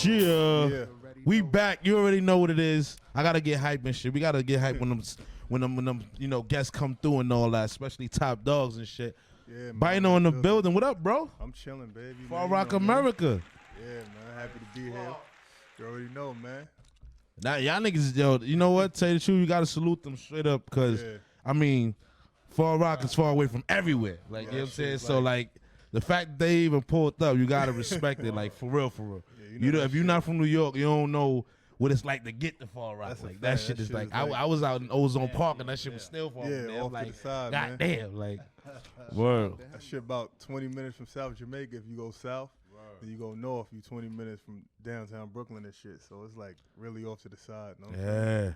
Yeah. We back. You already know what it is. I gotta get hype and shit. We gotta get hype when them guests come through and all that, especially top dogs and shit. Yeah, man. Bynoe in the building. What up, bro? I'm chilling, baby. Far Rock America. Yeah, man. Happy to be here. You already know, man. Now y'all niggas, yo, you know what? Tell you the truth, you gotta salute them straight up, cause I mean, Far Rock is far away from everywhere. Like, you know what I'm saying? So like the fact that they even pulled up, you gotta respect it. Like for real, for real. Yeah, if you're not from New York, you don't know what it's like to get to Far Rock. Like that shit is like I was out in Ozone Park and that shit was still far. Yeah, off like, to the side, God man. damn, like word. That shit about 20 minutes from South Jamaica if you go south. Then you go north, you 20 minutes from downtown Brooklyn and shit. So it's like really off to the side. No? Yeah.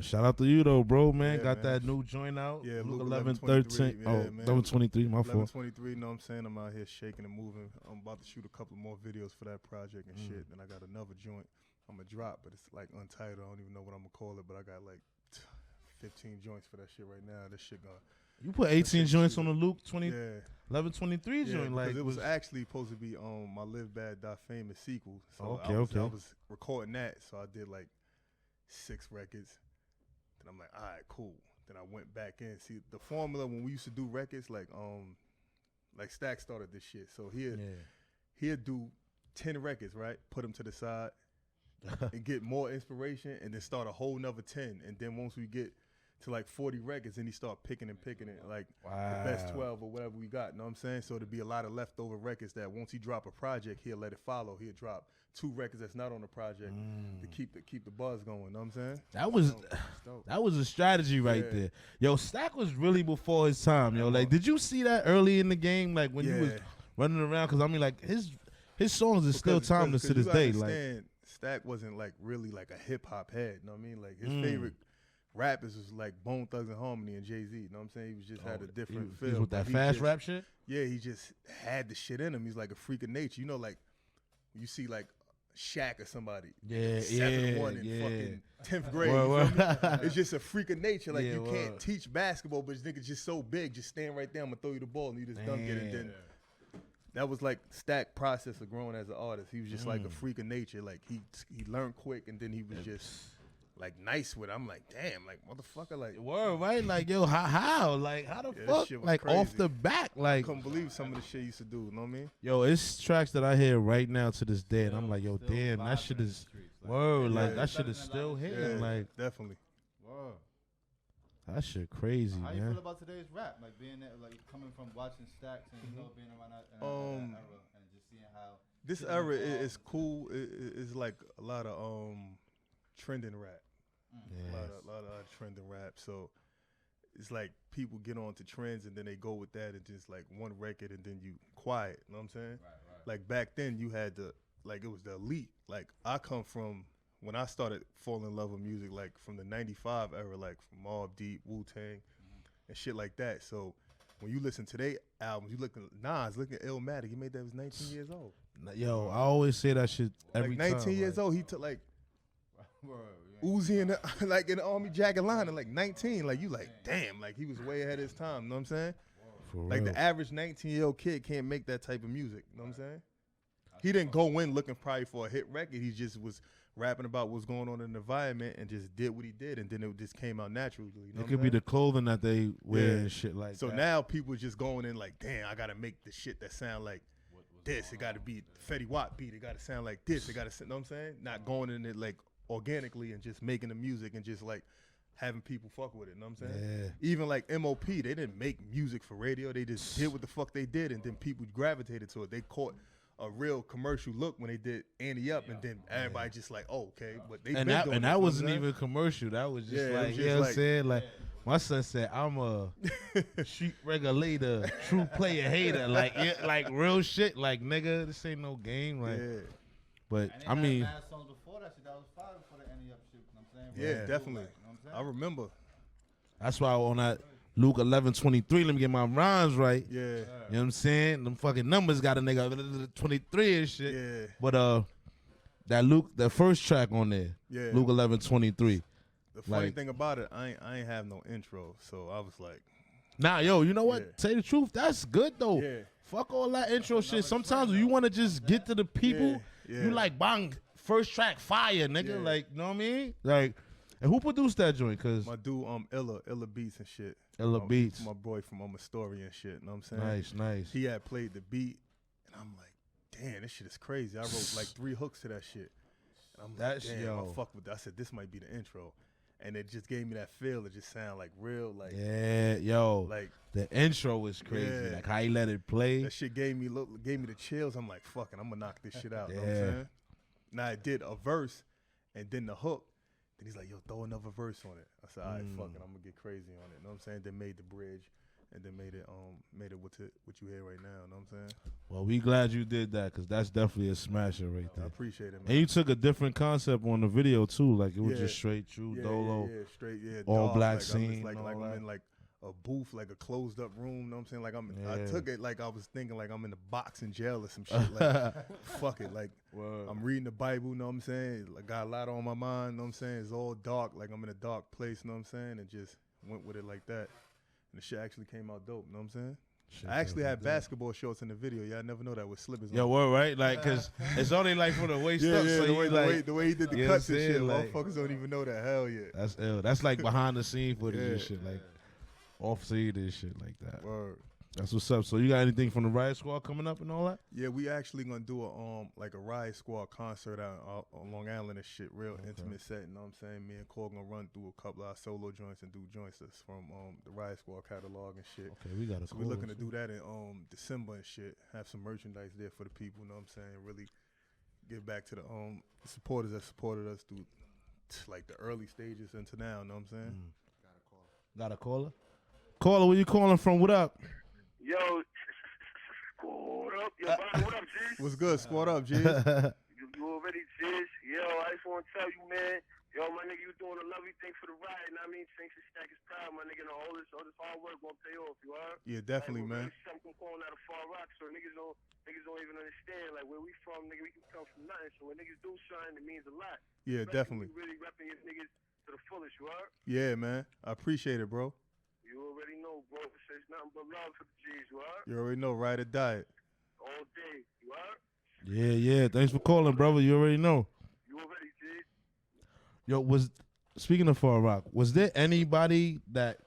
Shout out to you though, bro, man. Yeah, Got man. that new joint out. Yeah, Luke Luke 11:13. Yeah, Oh, man. 11:23. My fault. 11:23. Know what I'm saying? I'm out here shaking and moving. I'm about to shoot a couple more videos for that project and shit. Then I got another joint I'm gonna drop, but it's like untitled. I don't even know what I'm gonna call it, but I got like 15 joints for that shit right now. This shit gonna. You put 18 joints on the Luke 11:23 Yeah, joint, like it was actually supposed to be my Live Bad Die Famous sequel. So Okay, I was recording that, so I did like 6 records. Then I'm like, all right, cool. Then I went back in. See the formula when we used to do records, like Stack started this shit. So he'd do 10 records, right? Put them to the side and get more inspiration, and then start a whole nother 10. And then once we get to like 40 records, and he start picking it, like the best 12 or whatever we got. Know what I'm saying? So there'd be a lot of leftover records that once he drop a project, he'll let it follow. He'll drop 2 records that's not on the project to keep the buzz going. Know what I'm saying? That was a strategy right there. Yo, Stack was really before his time. Yo, like, did you see that early in the game? Like when he was running around? Because I mean, like his songs is still timeless to this day. Like Stack wasn't like really like a hip hop head. Know what I mean? Like his favorite rappers was like Bone Thugs and Harmony and Jay-Z. You know what I'm saying? He was just had a different feel. He was with that fast rap shit? Yeah, he just had the shit in him. He's like a freak of nature. You know, like you see like Shaq or somebody. 7-1 in fucking 10th grade. It's just a freak of nature. Like you can't teach basketball, but this nigga's just so big. Just stand right there, I'm gonna throw you the ball and you just dunk it. And then that was like Stack process of growing as an artist. He was just like a freak of nature. Like he learned quick, and then he was just like nice with it. I'm like, damn, like motherfucker, like word, right? Like, yo, how? Like, how the fuck? Like crazy. off the back, like I couldn't believe some of the shit he used to do. You know what I mean? Yo, it's tracks that I hear right now to this day, and I'm like, yo, damn, that shit is word. Like that shit is still hitting. Like definitely. Word. That shit crazy, How man. you feel about today's rap? Like being there, like coming from watching Stacks and being around that era and just seeing how This era is cool. It's like a lot of trending rap. A lot of trending rap. So it's like people get on to trends and then they go with that and just like one record and then you quiet. You know what I'm saying? Right. Like back then you had it was the elite. Like I come from when I started falling in love with music, like from the 95 era, like from Mobb Deep, Wu-Tang, and shit like that. So when you listen to their albums, you look at Nas, look at Illmatic. He made that when he was 19 years old. Yo, I always say that shit every like 19 time. years old, he took like Uzi in the, like in the Army jacket line at like 19. Like you like, damn, like he was way ahead of his time. You know what I'm saying? Like the average 19-year-old kid can't make that type of music. You know what I'm saying? He didn't go in looking probably for a hit record. He just was rapping about what's going on in the environment and just did what he did, and then it just came out naturally. You know it could be the clothing that they wear and shit like that. So now people just going in like, damn, I gotta make the shit that sound like this. It gotta be Fetty Wap beat. It gotta sound like this. It gotta, you know what I'm saying? Not going in it like organically and just making the music and just like having people fuck with it. You know what I'm saying? Yeah. Even like MOP, they didn't make music for radio. They just did what the fuck they did, and then people gravitated to it. They caught a real commercial look when they did Annie Up, and then everybody just like, oh, okay. But they that wasn't even commercial. That was just like, you know what I'm saying? Like my son said, I'm a street regulator, true player hater. Like real shit. Like nigga, this ain't no game. Like, but I mean, songs before that shit that was fire before the Annie Up shit. You know what I'm saying? Yeah, definitely. I remember. That's why on that Luke 11:23, let me get my rhymes right. Yeah. You know what I'm saying? Them fucking numbers got a nigga 23 and shit. Yeah. But that first track on there, Luke 11:23. The funny thing about it, I ain't have no intro, so I was like, nah, yo, you know what? Yeah. Say the truth, that's good though. Yeah. Fuck all that intro shit. Sometimes you want to just get to the people. You like, bang, first track fire, nigga. Like, you know what I mean? Like, and who produced that joint? Cause my dude, Illa Beats and shit. Illa Beats. My boy from Astoria and shit. You know what I'm saying? Nice. He had played the beat, and I'm like, damn, this shit is crazy. I wrote like 3 hooks to that shit. And I'm like, damn, I fuck with that. I said, this might be the intro. And it just gave me that feel. It just sounded like real, like like the intro was crazy. Like how he let it play. That shit gave me the chills. I'm like, fucking, I'm gonna knock this shit out. You know what I'm saying? Now I did a verse, and then the hook. Then he's like, yo, throw another verse on it. I said, all right, fuck it, I'm gonna get crazy on it. You know what I'm saying? Then made the bridge, and then made it what you hear right now. You know what I'm saying? Well, we glad you did that, because that's definitely a smasher right there. I appreciate it, man. And you took a different concept on the video too, like it was just straight true dolo, straight, all dark, black like, scene, like I'm in like a booth, like a closed up room. You know what I'm saying? Like I took it like I was thinking like I'm in a box in jail or some shit. Like fuck it, like I'm reading the Bible. You know what I'm saying? Like got a lot on my mind. You know what I'm saying? It's all dark, like I'm in a dark place. You know what I'm saying? And just went with it like that. And the shit actually came out dope. You know what I'm saying? I actually had basketball shorts in the video. Yeah, I nenever know that with slippers. Yo, word, right? Like, cause it's only like from the waist up. So the way he did the cuts and shit, like, motherfuckers don't even know that. Hell yeah. That's ill. That's like behind the scene footage and shit, like off scene and shit like that. Word. That's what's up. So you got anything from the Riot Squad coming up and all that? Yeah, we actually gonna do a Riot Squad concert out on Long Island and shit, real intimate set. You know what I'm saying? Me and Cole gonna run through a couple of our solo joints and do joints that's from the Riot Squad catalog and shit. Okay, we got. So we're looking to do that in December and shit. Have some merchandise there for the people. You know what I'm saying? Really give back to the supporters that supported us through like the early stages into now. You know what I'm saying? Got a caller? Caller, where you calling from? What up? Yo, squad up. Yo, Bynoe, what up, G? What's good? Squad up, G. You already, G. Yo, I just want to tell you, man. Yo, my nigga, you doing a lovely thing for the ride. And I mean, Chinx and Stack is proud, my nigga. And all this hard work gonna pay off, you heard? Yeah, definitely, man. Something calling out of Far Rock, so niggas don't even understand. Like, where we from, nigga, we can come from nothing. So when niggas do something, it means a lot. Yeah, especially definitely. When you really repping your niggas to the fullest, you heard? Yeah, man. I appreciate it, bro. You already know, bro. It's nothing but love for the G's, you heard? You already know, ride or die. All day, you heard? Yeah. Thanks for calling, brother. You already know. You already, G. Yo, speaking of Far Rock, was there anybody that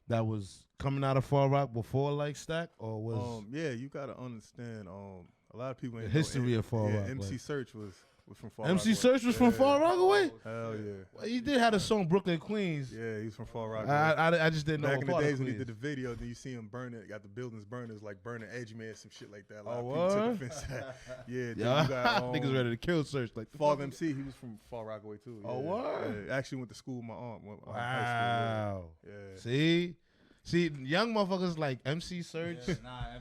that was coming out of Far Rock before like Stack, or was? Yeah, you gotta understand. A lot of people the history of Far Rock. MC Search was from Far MC Rockaway. Search was from Far Rockaway? Hell yeah. Well, he did have a song Brooklyn Queens. Yeah, he was from Far Rockaway. I just didn't know. Back in the days when he did the video, then you see him burn it, got the buildings burned. It was like burning Edgemere, some shit like that. A lot of people took offense to that. Yeah, then you got niggas ready to kill Search. Like Father MC, he was from Far Rockaway too. Yeah. Oh, what? Yeah, actually went to school with my aunt. Wow. Yeah. See, young motherfuckers like MC Search,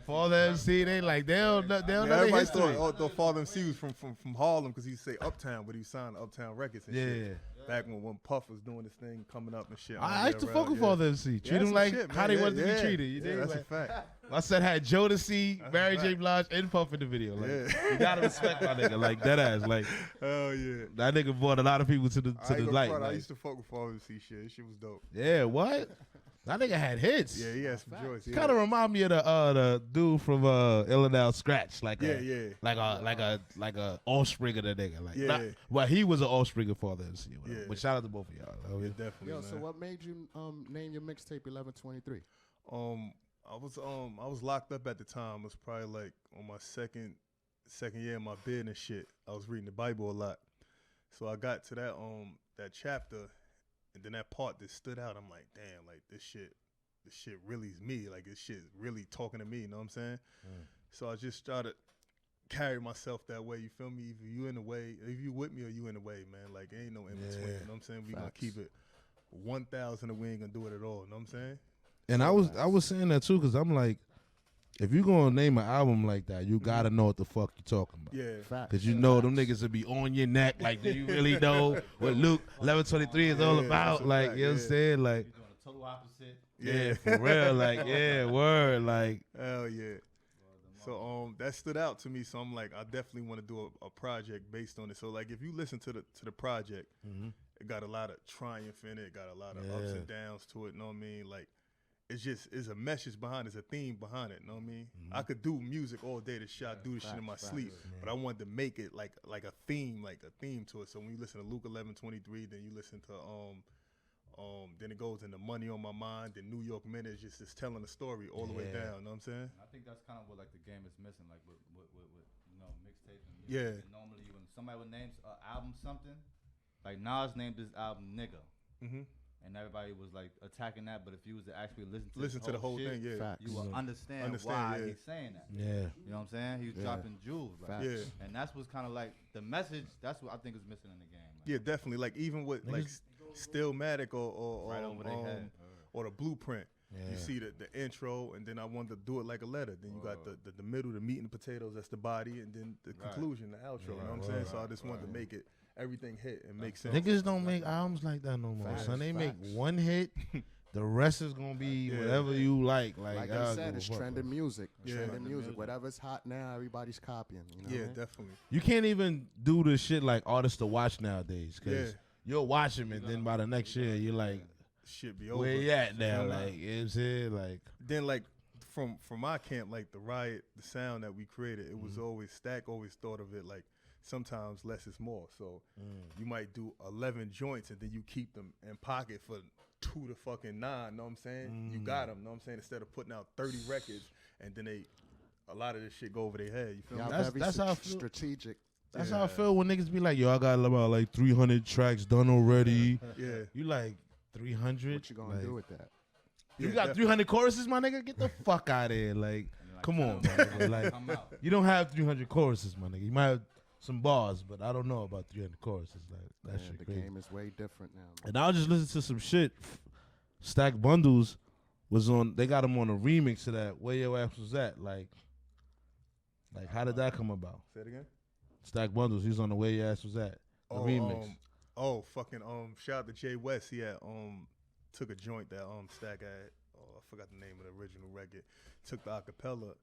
Father MC, they like they don't know their everybody history. thought Father MC was from Harlem because he used to say Uptown, but he signed Uptown Records and shit. Back when Puff was doing this thing, coming up and shit. I used to fuck with Father MC. Treat him like shit, how they wanted to be treated. You yeah, know, that's a fact. My son had Jodeci, Mary J. Blige, and Puff in the video. Like, you gotta respect my nigga, like that ass. Like, hell yeah, that nigga brought a lot of people to the light. I used to fuck with Father MC shit. This shit was dope. Yeah, what? That nigga had hits. Yeah, he had some joints. Kind of remind me of the dude from Illinois Scratch, like a offspring of the nigga. Like, well, he was an offspring of Father MC. But shout out to both of y'all. Yeah, definitely. Yo, man. so what made you name your mixtape 1123? I was locked up at the time. It was probably like on my second year in my bed and shit. I was reading the Bible a lot, so I got to that chapter. And then that part that stood out, I'm like, damn, like this shit really is me. Like this shit really talking to me, you know what I'm saying? So I just started carry myself that way, you feel me? Either you in the way, if you with me or you in the way, man. Like ain't no in between, you know what I'm saying? We gonna keep it 1,000 and we ain't gonna do it at all, you know what I'm saying? And I was saying that too, because I'm like, if you gonna name an album like that, you gotta know what the fuck you talking about. Yeah. Because you know them niggas will be on your neck. Like, do you really know what Luke 11:23 is all about? Like, you know what I'm saying? Like, You're doing a total opposite. Yeah, for real. Like, yeah, word. Like, hell yeah. So that stood out to me. So I'm like, I definitely want to do a project based on it. So like, if you listen to the project, it got a lot of triumph in it. Got a lot of ups and downs to it. You know what I mean? Like, it's a message behind it, it's a theme behind it, you know what I mean? I could do music all day, do this shit in my sleep, but I wanted to make it like a theme to it. So when you listen to Luke 11:23, then you listen to then it goes into Money on My Mind, then New York Minute is just telling the story all the way down, you know what I'm saying? I think that's kind of what like the game is missing, like with mixtape and music. And normally when somebody would name an album something, like Nas named this album Nigga. And everybody was like attacking that, but if you was to actually listen to the whole thing, you will understand why he's saying that. Yeah. You know what I'm saying? He's dropping jewels. Like, and that's what's kind of like the message. That's what I think is missing in the game. Like, yeah, definitely. Like even with like Stillmatic or right over their head. Or the Blueprint. You see the intro, and then I wanted to do it like a letter. Then you got the middle, the meat and potatoes, that's the body, and then the conclusion, the outro. You know what I'm saying? So I just wanted to make it everything hit and make sense. Niggas don't make albums like that no more, son. They make one hit. The rest is gonna be whatever you like. Like I said, it's trending music. Trending music. Whatever's hot now, everybody's copying. You know definitely. You can't even do the shit like artists to watch nowadays, because you'll watch them and then by the next year you're like, shit be over. where you at now? Like, you know what I'm saying? Like, then like from my camp, like the Riot, the sound that we created, it was always Stack always thought of it like sometimes less is more. So you might do 11 joints and then you keep them in pocket for 2 to fucking 9, know what I'm saying? You got them, know what I'm saying? Instead of putting out 30 records and then a lot of this shit go over their head. You feel me? That's how I feel. Strategic. That's how I feel when niggas be like, yo, I got about like 300 tracks done already. You like 300? What you gonna do with that? You got 300 choruses, my nigga? Get the fuck out of here. Like, come on, my nigga. Like, you don't have 300 choruses, my nigga. You might have some bars, but I don't know about 300 choruses. Like, that shit the crazy. game is way different now. Man. And I was just listening to some shit. Stack Bundles was on, they got him on a remix of that. Where Your Ass Was At? Like how did that come about? Say it again? Stack Bundles, he was on the Where Your Ass Was At. The remix. Shout out to Jay West. He had took a joint that Stack had. I forgot the name of the original record. Took the acapella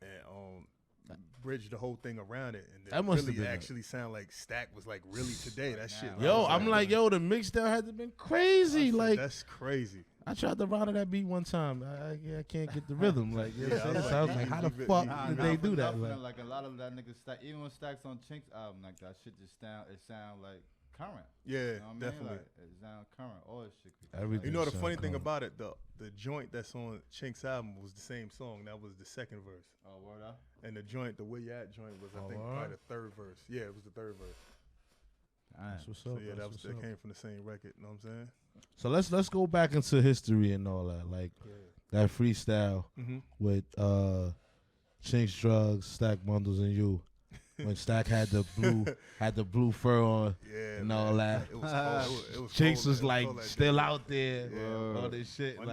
and bridged the whole thing around it, and that must really have actually sound like Stack was like really today. That shit. Yo, I'm like, yo, the mixdown had to been crazy. Like, that's crazy. I tried to ride to that beat one time. I can't get the rhythm. Like, you know what I'm saying? So I was like, how the fuck did they do that? Like a lot of that nigga Stack, even when Stack's on Chinx album, like that shit just sound like current. Yeah, you know what definitely. I mean? Like, it sound current. All this shit. Everything. You know the funny thing about it, the joint that's on Chinx album was the same song. That was the second verse. Oh, word up. And the joint, the Where You At joint was, I think, probably the third verse. Yeah, it was the third verse. That's what's up. So yeah, that came from the same record. You know what I'm saying? So let's go back into history and all that. Like that freestyle with Chinx Drugs, Stack Bundles, and you. When Stack had the blue fur on and all that. It was cold. It was Chinx cold, was like still out there. All this shit. My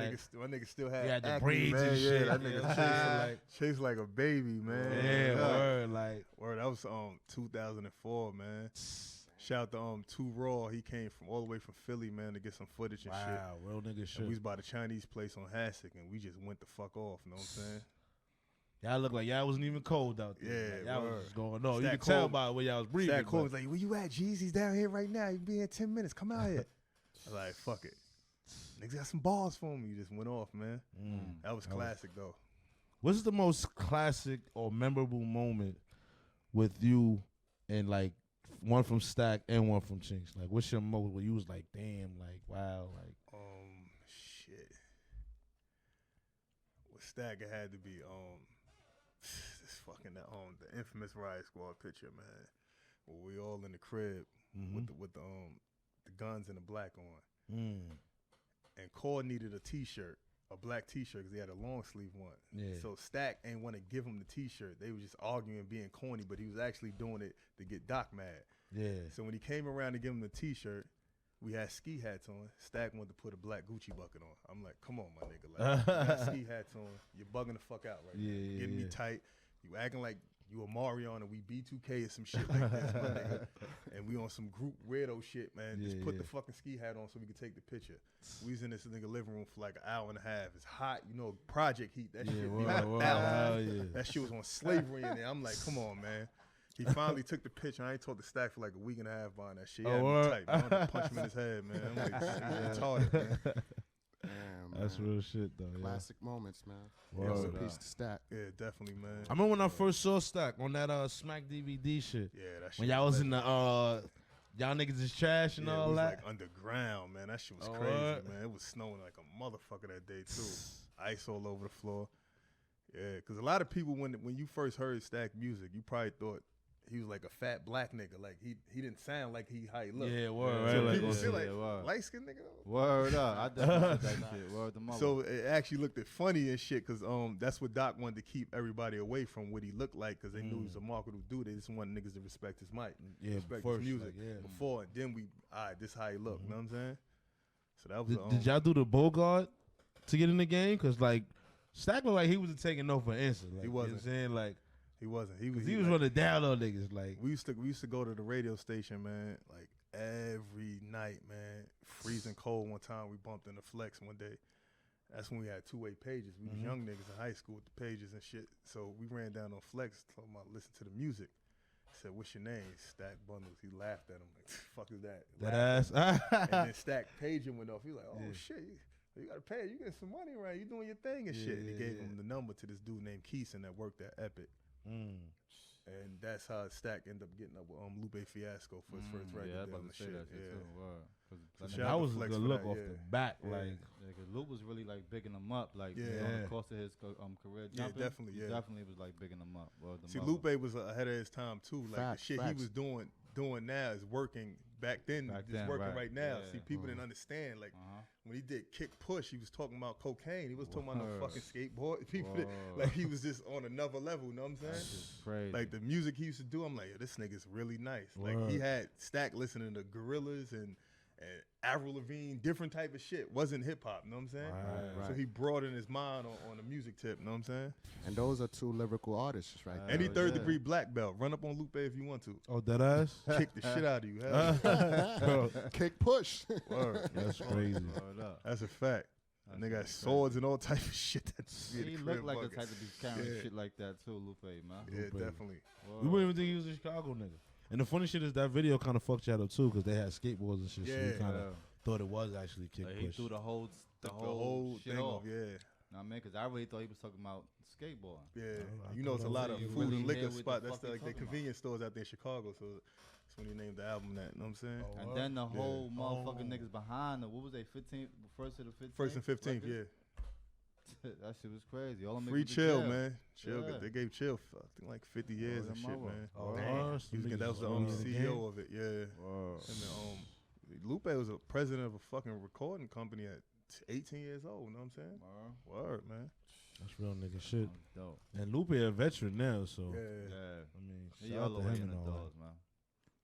nigga still had had the acne, braids man. and shit. That nigga Chase like a baby, man. Yeah, word. That was 2004, man. Shout out to 2 Raw. He came from all the way from Philly, man, to get some footage and shit. Wow, real nigga shit. And we was by the Chinese place on Hasek, and we just went the fuck off. You know what I'm saying? Y'all look like y'all wasn't even cold out there. Yeah, like, y'all was just going on. Stack You could tell by the way y'all was breathing. Stack Cole was like, where you at, G's? He's down here right now. He'll be here in 10 minutes. Come out here. I was like, fuck it. Niggas got some balls for me. You just went off, man. That was classic, though. What's the most classic or memorable moment with you and, like, one from Stack and one from Chinx? Like, what's your moment where you was like, damn, like, wow, like. Shit. With Stack, it had to be, this fucking the infamous Riot Squad picture, man. Where we all in the crib with the guns and the black on. And Core needed a T-shirt, a black T-shirt, because he had a long sleeve one. Yeah. So Stack ain't want to give him the T-shirt. They were just arguing, being corny, but he was actually doing it to get Doc mad. Yeah. So when he came around to give him the T-shirt, we had ski hats on. Stack wanted to put a black Gucci bucket on. I'm like, come on, my nigga. Like, you got ski hats on. You're bugging the fuck out right now. Getting me tight. You acting like you a Mario and we B2K or some shit like this, my nigga. And we on some group weirdo shit, man. Just put the fucking ski hat on so we could take the picture. We was in this nigga living room for like an hour and a half. It's hot, you know, project heat. That shit be like 1,000. That shit was on slavery in there. I'm like, come on, man. He finally took the picture. I ain't talked to Stack for like a week and a half behind that shit. He had me tight. I wanted to punch him in his head, man. I'm like, he's retarded, man. Damn, That's real shit, though. Yeah. Classic moments, man. Word. Rest in peace to Stack. Yeah, definitely, man. I remember when I first saw Stack on that Smack DVD shit. Yeah, that shit. When y'all was in the y'all niggas is trash and it all was that. like underground, man. That shit was crazy, man. It was snowing like a motherfucker that day too. Ice all over the floor. Yeah, because a lot of people when you first heard Stack music, you probably thought he was like a fat black nigga. Like he didn't sound like how he looked. Yeah, word. So Right, people like, feel like word. light skinned nigga. Word up. I definitely said that shit. Word the mother. So it actually looked at funny and shit because that's what Doc wanted to keep everybody away from what he looked like because they knew he was a marketable dude. They just wanted niggas to respect his mic, respect his music before, and then this how he looked. You know what I'm saying? So that was. Did y'all do the Bogart to get in the game? Because like Stack looked like he wasn't taking no for answer. Like, He wasn't. You know what I'm saying? Like He wasn't. He was running down on niggas. Like we used to go to the radio station, man. Like every night, man. Freezing cold. One time we bumped in the Flex one day. That's when we had two-way pages. We was young niggas in high school with the pages and shit. So we ran down on Flex, talking about listen to the music. Said, "What's your name?" Stack Bundles. He laughed at him like, "Fuck is that?" that ass. And then Stack paging went off. He like, "Oh shit, you gotta pay. You getting some money, right? You doing your thing and shit." And he gave him the number to this dude named Keeson that worked at Epic. And that's how Stack ended up getting up with Lupe Fiasco for his first record. Yeah, I was deal about and to say shit. that shit too. Word. That was a good look off the back. Like, because Lupe was really like bigging him up, like on the course of his career. Yeah, definitely. He definitely was like bigging him up. See, Lupe was ahead of his time too. Like the shit he was doing now is working back then. It's working right now. Yeah. See, people didn't understand. Like when he did Kick Push, he was talking about cocaine. He was talking about no fucking skateboard. People like he was just on another level. You know what I'm saying? That's crazy. Like the music he used to do, I'm like, yo, this nigga's really nice. Like he had Stack listening to Gorillaz and Avril Lavigne, different type of shit. Wasn't hip hop, you know what I'm saying? Right. So he broadened his mind on the music tip, you know what I'm saying? And those are two lyrical artists, right? Any third degree black belt, run up on Lupe if you want to. oh, that ass. Kick the shit out of you. Hell yeah. Bro, Kick push. Word. that's crazy. Word up. That's a fact. And they got swords and all type of shit. That's He looked like the type to be carrying shit like that too, Lupe, man. Yeah, definitely. We wouldn't even think he was a Chicago nigga. And the funny shit is that video kind of fucked y'all up too because they had skateboards and shit. So we kind of thought it was actually Kick Like Push. he threw the whole shit thing off. off, yeah. Know what I mean? Because I really thought he was talking about skateboarding. Yeah. I You know, it's a lot of you food really and liquor hear what the spots. fuck That's he like the talking convenience stores out there in Chicago. So that's when he named the album that. You know what I'm saying? And then the whole motherfucking niggas behind the, what was they, 15th, first to the 15th? First and 15th, yeah. That shit was crazy. All them Free niggas was in Chill, jail. man. Chill. Yeah. They gave Chill, I think, like 50 years and them shit, over. man. Oh, That was the CEO of it, yeah. And then, Lupe was a president of a fucking recording company at 18 years old. You know what I'm saying? Word, man. That's real nigga shit. Dope. And Lupe a veteran now, so Yeah. I mean, He shout all out the to way him in the and all doors, man.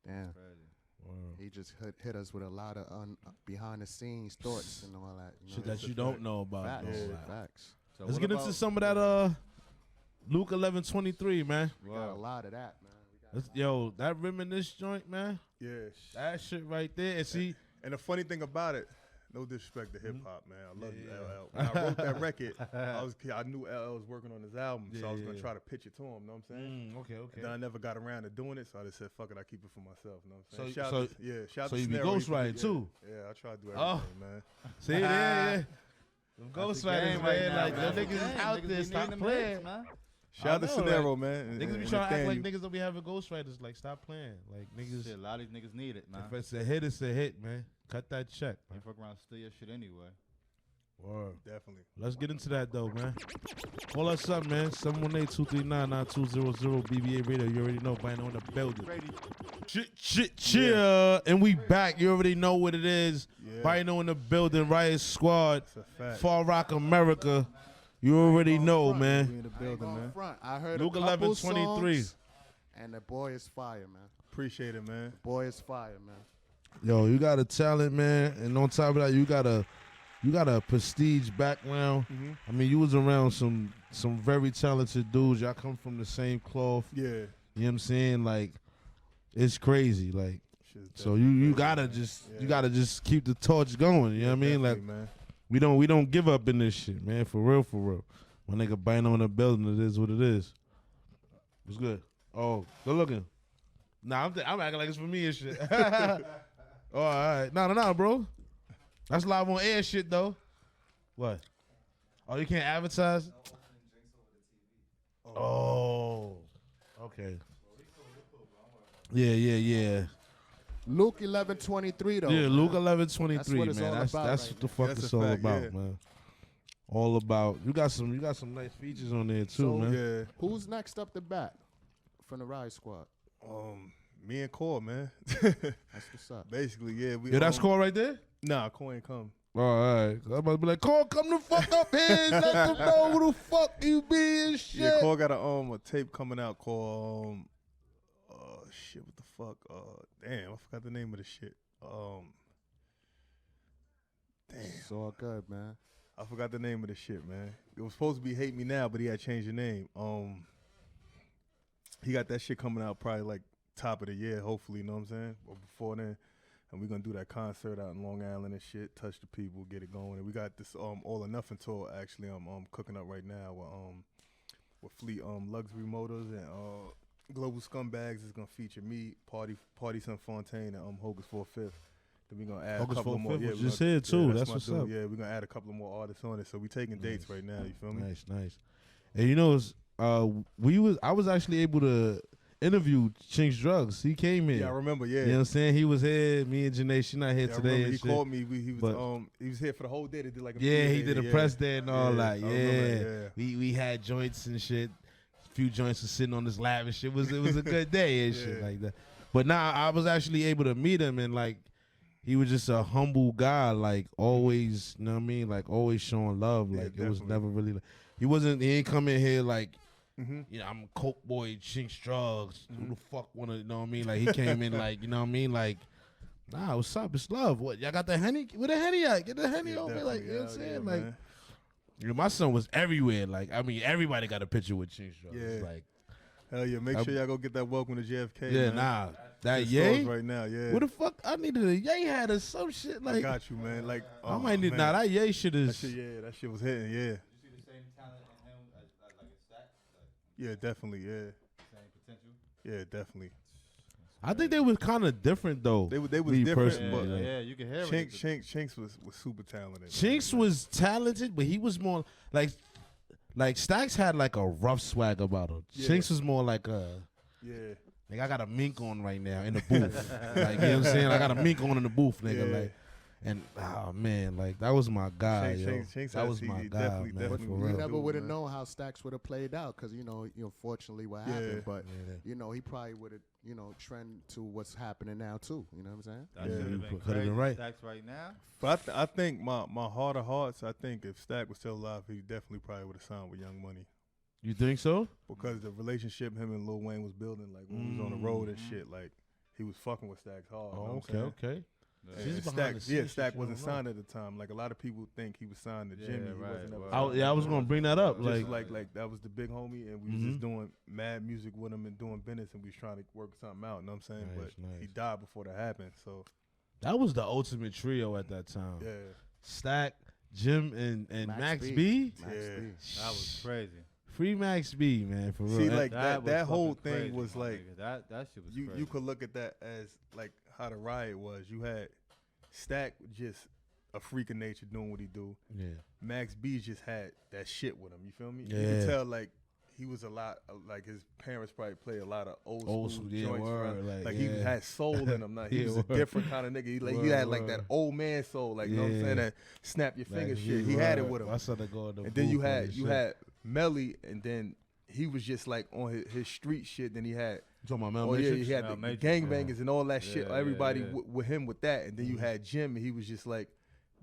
Damn. Crazy. Word. He just hit us with a lot of behind the scenes thoughts and all that. Shit that you don't know about. Facts. though. Yeah. Facts. So Let's what get into about- some of that Luke 11:23, man. We got a lot of that, man. Yo, that Reminisce joint, man. Yeah. That shit right there. And see, And the funny thing about it, no disrespect to hip hop, man. I love you, LL. When I wrote that record, I knew LL was working on his album, so I was gonna try to pitch it to him. You know what I'm saying? okay. And then I never got around to doing it, so I just said, "Fuck it, I keep it for myself." You know what I'm saying? So- shout out so to you be Snare, he ghostwriting did- too? Yeah, I try to do Oh. everything, man. See, yeah. Them That's the ghostwriters, game man. right now, Like, man. them niggas is out Niggas there. be Stop needing them playing. hits, man. Shout out to I know, Sonero, man. Niggas be and trying to act like Nathaniel. niggas don't be having ghostwriters. Like, stop playing. Like, niggas, Shit, a lot of these niggas need it, man. if it's a hit, it's a hit, man. Cut that check, You man. fuck around and steal your shit anyway. Word. Definitely. Let's get into that, though, man. Call us up, man. 718-239-9200 BBA Radio. You already know. Bynoe in the building. Cheer. And we back. You already know what it is. Yeah. Bynoe in the building. Riot Squad. It's a fact. Far Rock America. You already know, We man. in the building, man. Front. I heard Luke a couple 11:23. songs, and the boy is fire, man. Appreciate it, man. Boy is fire, man. Yo, you got a talent, man. And on top of that, you got a prestige background. I mean, you was around some very talented dudes. Y'all come from the same cloth. Yeah. You know what I'm saying? Like, it's crazy. Like, Shit's so definitely you crazy, gotta just keep the torch going. You know what I mean? Like, man. we don't give up in this shit, man. For real. My nigga Bynoe in the building. It is what it is. What's good? Oh, good looking. Nah, I'm acting like it's for me and shit. Oh, all right. No, bro. That's live on air shit though. What? Oh, you can't advertise? Oh, okay. Yeah. Luke 11:23 though. Yeah, man. Luke 11:23, That's what it's man. all That's about that's right what the now. fuck That's it's a all fact, about, yeah. man. All about. You got some nice features on there too, So, man. Yeah. Who's next up the bat from the Riot Squad? Me and Core, man. That's what's up. Basically, yeah. We, Yeah, that's Cole right there? Nah, Core ain't come. Oh, all right. I'm about to be like, Cole, come the fuck up here. Let them know who the fuck you be and shit. Yeah, Core got a tape coming out called shit. What the fuck? Damn, I forgot the name of the shit. Damn, It's all good, man. I forgot the name of the shit, man. It was supposed to be Hate Me Now, but he had changed the name. He got that shit coming out probably like top of the year, hopefully. You know what I'm saying? Or before then. And we're gonna do that concert out in Long Island and shit, touch the people, get it going. And we got this All or Nothing tour actually I'm cooking up right now with Fleet Luxury Motors and Global Scumbags is gonna feature me, Party Son Fontaine and Hocus 4/5. Then we're gonna add Hocus a couple 4/5 more. was just here too. That's my what's dude. up. Yeah, we're gonna add a couple more artists on it. So we taking dates right now, you feel me? Nice. And you know, I was actually able to interview Chinx Drugs. He came in. Yeah, I remember, yeah. You know what I'm saying? He was here. Me and Janae, she not here Yeah, I today. remember And he shit. called me. He was here for the whole day. They did like a Yeah, he preview. did a press day and all that. I remember, Yeah. We had joints and shit. A few joints were sitting on this lab and shit. It was a good day and shit like that. But now I was actually able to meet him and like he was just a humble guy, like always, you know what I mean? Like always showing love. Yeah, Like it was definitely. never really he ain't come in here like Mm-hmm. you know, I'm a coke boy, Chinx Drugs. Who the fuck wanna, you know what I mean? Like he came in like, you know what I mean? Like, nah, what's up? It's love. What y'all got the Henny? Where the Henny at? Get the Henny over here. Like, you know what I'm saying? Like, you know, my son was everywhere. Like, I mean, everybody got a picture with Chinx Drugs. Yeah. Like, Hell yeah, make sure y'all go get that Welcome to JFK. yeah, man. nah. That It's yay? stores right now, yeah. What the fuck? I needed a yay hat or some shit. I Like, got you, man. Like, I might need, man. nah, that yay shit That is. shit, yeah, that shit was hitting, yeah. Did you see the same talent in him as like a stack? Like Yeah, definitely, yeah. same potential? Yeah, definitely. I think they was kind of different though. They was me different, personally, but like. Yeah, you can hear it. Chinx was super talented. Chinx was talented, but he was more like Stacks had like a rough swag about him. Yeah. Chinx was more like a Yeah. like I got a mink on right now in the booth. Like you know what I'm saying? I got a mink on in the booth, nigga. Yeah. Like and oh man, like that was my guy, yo. Chinx That has was my he guy, definitely- man. definitely For was We real. a never dude, would have man. known how Stacks would have played out because unfortunately what happened. But he probably would have trend to what's happening now too. You know what I'm saying? That Yeah. should have You been could've crazy. been right. Stacks right now. But I think my heart of hearts, I think if Stack was still alive, he definitely probably would have signed with Young Money. You think so? Because the relationship him and Lil Wayne was building, like when we was on the road and shit, like he was fucking with Stack's hard. you know Oh, what I'm saying? okay. And She's behind Stack, the scenes shit Stack you wasn't don't know. signed at the time. Like a lot of people think he was signed to Yeah, Jimmy. He right, wasn't ever well, signed. I was gonna bring that up. Just Like, like that was the big homie, and we was just doing mad music with him and doing business, and we was trying to work something out. You know what I'm saying? Nice, But he nice. died before that happened. So that was the ultimate trio at that time. yeah, Stack, Jim, and Max B. Max Yeah. B. That was crazy. Free Max B, man, for real. See, And- like was that whole fucking thing crazy, was my like nigga. That shit was you crazy. you could look at that as like how the riot was. You had Stack just a freak of nature doing what he do. yeah. Max B just had that shit with him. You feel me? You Yeah. could tell like he was a lot like his parents probably played a lot of old school yeah, joints. word, right? like, he yeah. had soul in him. Now he Yeah, was word. a different kind of nigga. He Word, had like that word. old man soul. Like you know what I'm Yeah. saying? That snap your finger Like, shit. He had it with him. I saw that go in the And then you booth on had this you shit. had Melly, and then he was just like on his street shit. Then he had You talking about Mel oh yeah, Matrix? he had Mel the Matrix, gangbangers and all that shit. Yeah, Everybody yeah. With him with that, and then you had Jim, and he was just like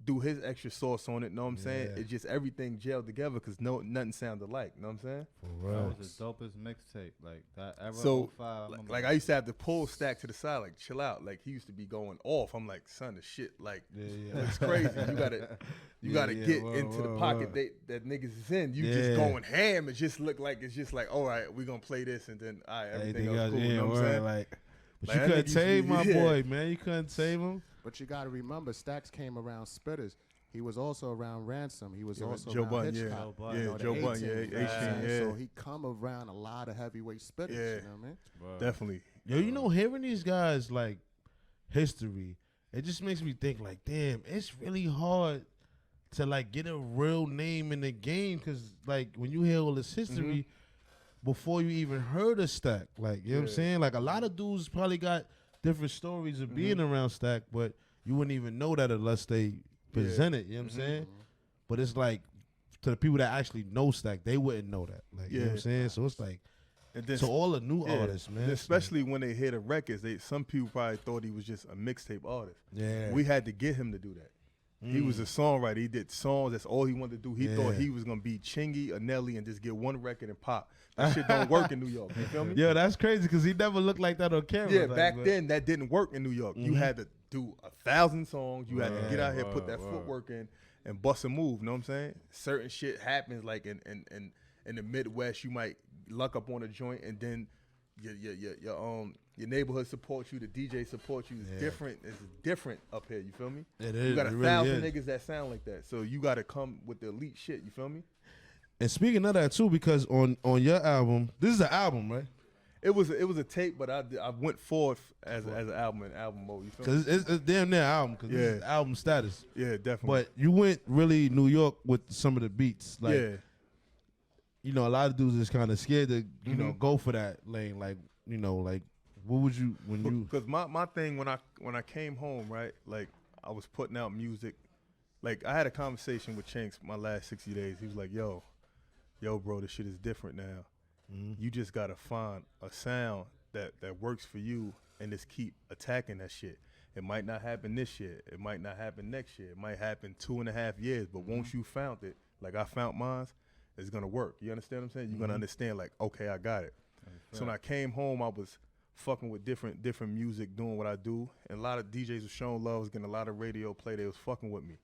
do his extra sauce on it. Know what I'm saying? Yeah. It's just everything gelled together because nothing sounded alike. Know what I'm saying? For That real. was the dopest mixtape. Like that ever. So 05, like I used to have to pull Stack to the side, like chill out. Like he used to be going off. I'm like, son, the shit like Yeah. it's crazy. You gotta Yeah, get word, into the word, pocket word. that niggas is in. You Yeah. just going ham. It just look like it's just like, all right, we gonna play this and then all right, everything else cool. yeah, You know what I'm word, saying? like, but Like, you that couldn't nigga used to tame be- my yeah. boy, man. You couldn't tame him. But you got to remember, Stacks came around Spitters. He was also around Ransom. He was Yeah, also Joe around Budden, yeah. Hitchcock. Joe Budden. You Yeah, know, the Joe Budden, 18, yeah, you know what I'm 18, saying? yeah. So he come around a lot of heavyweight spitters. Yeah. You know what I mean? Word. Definitely. Yo, you know, hearing these guys like history, it just makes me think like, damn, it's really hard to like get a real name in the game, because like when you hear all this history before you even heard of Stack, like you know what I'm saying, like a lot of dudes probably got different stories of being around Stack, but you wouldn't even know that unless they present it. You know what I'm saying? But it's like to the people that actually know Stack, they wouldn't know that. Like you know what I'm saying? So it's like. And then, so all the new artists, man. Especially when they hear the records, some people probably thought he was just a mixtape artist. Yeah. We had to get him to do that. He was a songwriter. He did songs. That's all he wanted to do. He thought he was going to be Chingy or Nelly and just get one record and pop. That shit don't work in New York. You feel me? Yeah, that's crazy because he never looked like that on camera. Yeah, like, back then that didn't work in New York. You had to do 1,000 songs. You had to get out here, put that footwork in, and bust a move. You know what I'm saying? Certain shit happens like in the Midwest. You might luck up on a joint and then your neighborhood supports you, the DJ supports you. It's different. It's different up here. You feel me? It is. You got 1,000 niggas that sound like that. So you got to come with the elite shit. You feel me? And speaking of that too, because on your album, this is an album, right? It was a tape, but I went forth as an album in album mode. You feel me? Because it's damn near album. Because this is album status. Yeah, definitely. But you went really New York with some of the beats, like. You know, a lot of dudes is kind of scared to, you know, go for that lane. Like, you know, like, what would you when you? Because my thing when I came home, right, like I was putting out music. Like I had a conversation with Chinx my last 60 days. He was like, yo, bro, this shit is different now. You just gotta find a sound that works for you and just keep attacking that shit. It might not happen this year. It might not happen next year. It might happen 2.5 years. But once you found it, like I found mine, it's gonna work. You understand what I'm saying? You're gonna understand, like, okay, I got it. So when I came home, I was fucking with different music, doing what I do. And a lot of DJs were showing love, was getting a lot of radio play. They was fucking with me.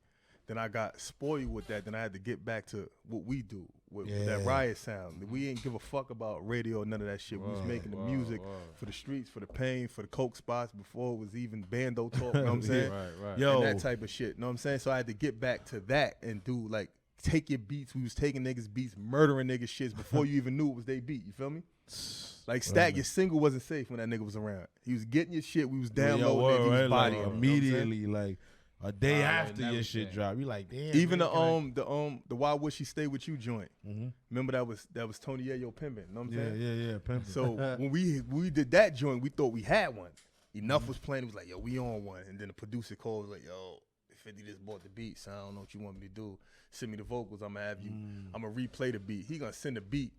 Then I got spoiled with that. Then I had to get back to what we do, with that Riot sound. We ain't give a fuck about radio or none of that shit. We was making the music for the streets, for the pain, for the coke spots before it was even bando talk, you know what I'm saying? Right. Yo. And that type of shit, you know what I'm saying? So I had to get back to that and do, like, take your beats. We was taking niggas' beats, murdering niggas' shits before you even knew it was they beat. You feel me? Like Stack, your single wasn't safe when that nigga was around. He was getting your shit. We was downloading it. He was bodying like, immediately, like a day after your shit dropped. You like, damn. Even the Why Would She Stay With You joint. Remember that was Tony Yayo pimping. You know what I'm saying? Yeah, pimping. So when we did that joint, we thought we had one. Enough was playing. It was like, yo, we on one. And then the producer called, was like, yo, 50 just bought the beat, so I don't know what you want me to do. Send me the vocals, I'm gonna have you. I'm gonna replay the beat. He gonna send a beat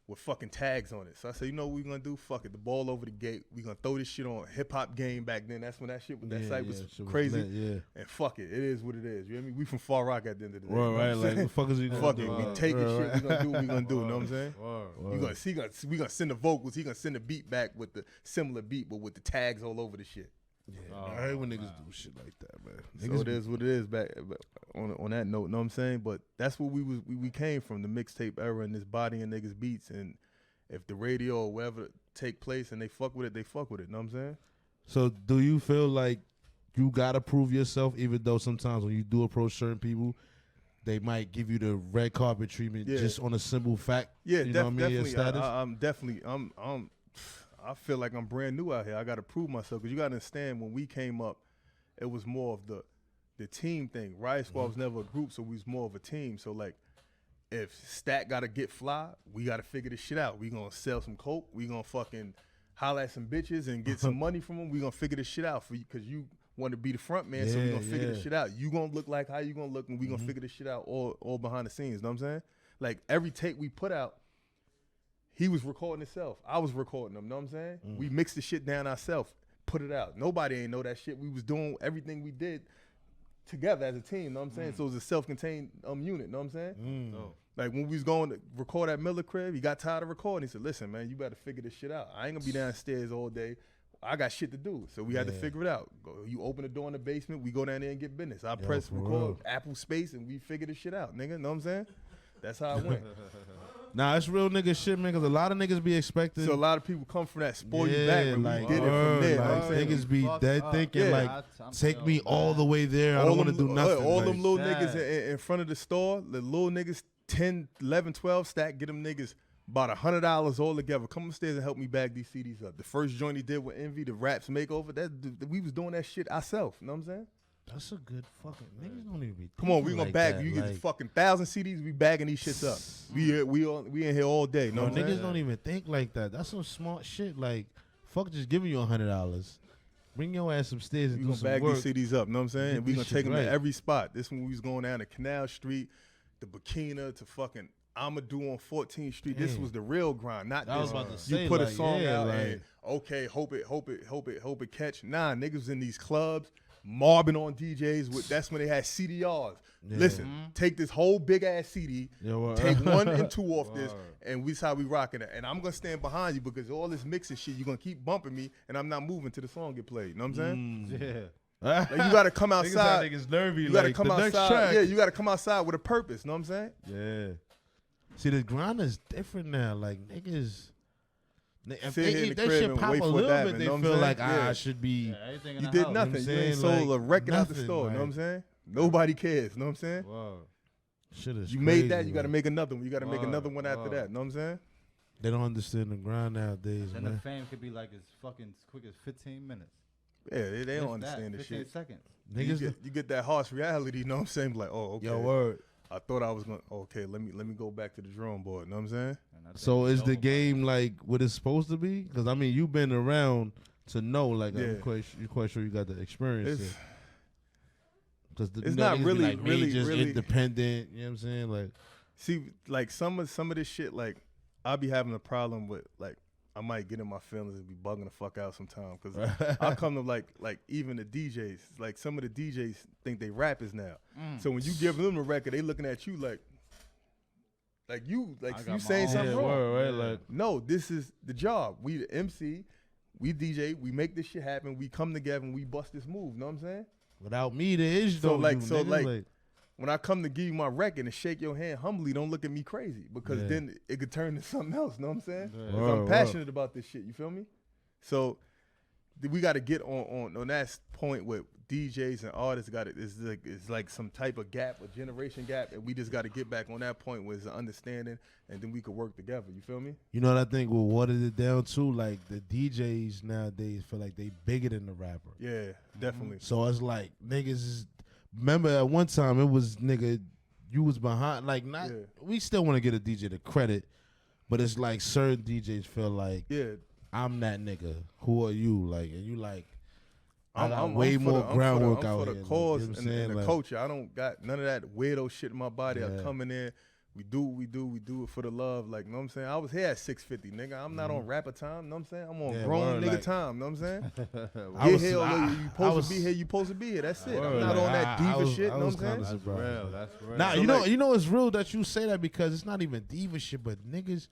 with fucking tags on it. So I said, you know what we gonna do? Fuck it. The ball over the gate. We gonna throw this shit on Hip Hop Game back then. That's when that shit was, that site was crazy. And fuck it. It is what it is. You know what I mean? We from Far Rock at the end of the day. Right. Like, what the fuck is we gonna fuck do? It. We taking shit. We gonna do what we gonna do. You know what I'm saying? We gonna send the vocals. He gonna send the beat back with the similar beat, but with the tags all over the shit. Yeah, I hate when niggas do shit like that, man. So it is what it is. Back on that note, know what I'm saying? But that's what we came from, the mixtape era and this body and niggas beats. And if the radio or wherever take place and they fuck with it, they fuck with it. Know what I'm saying? So do you feel like you gotta prove yourself, even though sometimes when you do approach certain people, they might give you the red carpet treatment just on a simple fact? Yeah, you know what I mean? Definitely. I feel like I'm brand new out here. I got to prove myself, because you got to understand, when we came up, it was more of the team thing. Riot Squad was never a group, so we was more of a team. So, like, if Stack got to get fly, we got to figure this shit out. We going to sell some coke. We going to fucking holler at some bitches and get some money from them. We going to figure this shit out for you, because you want to be the front man, so we going to figure this shit out. You going to look like how you going to look, and we going to figure this shit out all behind the scenes. Know what I'm saying? Like, every tape we put out, he was recording himself. I was recording him. Know what I'm saying? We mixed the shit down ourselves, put it out. Nobody ain't know that shit. We was doing everything we did together as a team. Know what I'm saying? So it was a self-contained unit. Know what I'm saying? Like when we was going to record at Miller crib, he got tired of recording. He said, "Listen, man, you better figure this shit out. I ain't gonna be downstairs all day. I got shit to do." So we had to figure it out. You open the door in the basement, we go down there and get business. I press record, Apple Space, and we figure this shit out, nigga. Know what I'm saying? That's how it went. Nah, it's real nigga shit, man, because a lot of niggas be expecting. So a lot of people come from that, spoil you back, and like, we did it from there. Like, niggas be dead thinking, like, take me all the way there. I don't want to do nothing. All them little niggas in front of the store, the little niggas, 10, 11, 12 stack, get them niggas about $100 all together. Come upstairs and help me bag these CDs up. The first joint he did with Envy, the Raps Makeover, we was doing that shit ourselves. You know what I'm saying? That's a good fucking niggas don't even be. Come on, we gonna like bag that, you. Get like, the fucking 1,000 CDs. We bagging these shits up. We in here all day. No, niggas don't even think like that. That's some smart shit. Like, fuck, just giving you $100. Bring your ass upstairs and we do gonna some bag work. these CDs up. Know what I'm saying? Get And we this gonna shit take them right. to every spot. This one we was going down to Canal Street, the Bikina to fucking Amadou on 14th Street. This Damn. was the real grind, not I was this. about to say, You put a like, song yeah, out like- and okay, hope it catch. Nah, niggas in these clubs mobbing on DJs. That's when they had CDRs. Yeah. Listen, take this whole big ass CD, Yeah, word. take 1 and 2 off this, and this how we rocking it. And I'm gonna stand behind you because all this mixing shit, you're gonna keep bumping me, and I'm not moving till the song get played. You know what I'm saying? Yeah. Like, you gotta come Niggas outside. niggas nervy. You gotta like, come the next outside. track. Yeah, you gotta come outside with a purpose. Know what I'm saying? Yeah. See, the grind is different now. Like, niggas. If Sit here in the that crib shit and pop wait a for it little to bit, happen, they know what I'm feel saying? like, Yeah. I should be. Yeah, everything in You the did house. nothing. You know You what I'm ain't saying? sold a Like, record out the nothing, store. Know what I'm like- saying? Nobody cares. Know what I'm saying? Whoa. Shit is You crazy, made that, you gotta like, make another one. You gotta make Word, another one after word. that. Know what I'm saying? They don't understand the grind nowadays, Then the man. fame could be like as fucking quick as 15 minutes. Yeah, they If don't that, understand this 15 shit. seconds. Niggas, You get that harsh reality. Know what I'm saying? Like, oh, okay. yo, word. I thought I was gonna. Okay, let me go back to the drawing board. Know what I'm saying? And I think So it's is the over by game like what it's supposed to be? Because I mean, you've been around to know. Like, Yeah. I'm quite sure you got the experience. It's, Because it's not really- really- independent. You know what I'm saying? Like, see, like some of this shit, like I be having a problem with, like I might get in my feelings and be bugging the fuck out sometimes because I come to like even the DJs, like some of the DJs think they rappers now. So when you give them a record, they looking at you like you I got you my saying own- something yeah, wrong. word, right? Like, No, this is the job. We the MC, we DJ, we make this shit happen. We come together and we bust this move. Know what I'm saying? without me, there is So, no like- you, so, nigga. like- When I come to give you my record and shake your hand humbly, don't look at me crazy because Yeah. then it could turn to something else. Know what I'm saying? Yeah. 'Cause Word, I'm word. passionate about this shit. You feel me? So we got to get on that point where DJs and artists got it. It's like some type of gap, a generation gap, and we just got to get back on that point where it's an understanding, and then we could work together. You feel me? You know what I think will water it down too? Like, the DJs nowadays feel like they bigger than the rapper. Yeah, definitely. So it's like niggas is, remember at one time it was nigga, you was behind, like, not, Yeah. we still want to get a DJ the credit, but it's like certain DJs feel like, Yeah, I'm that nigga. Who are you? Like, and you like, I got I'm way for more the- groundwork I'm out for here. the like, cause you know what I'm and saying? the Like, culture. I don't got none of that weirdo shit in my body. I Yeah. come in there. We do it for the love. Like, know what I'm saying? I was here at 6:50, nigga. I'm not on rapper time. Know what I'm saying? I'm on Yeah, grown word, nigga like- time. Know what I'm saying? I Get was- here, I- you I supposed was- to be here. You supposed to be here. That's it. Word, I'm not like, on that I diva was- shit. I Know what was I'm saying? kinda That's surprised. real. That's real. Nah, So, you like- know it's real that you say that because it's not even diva shit, but niggas,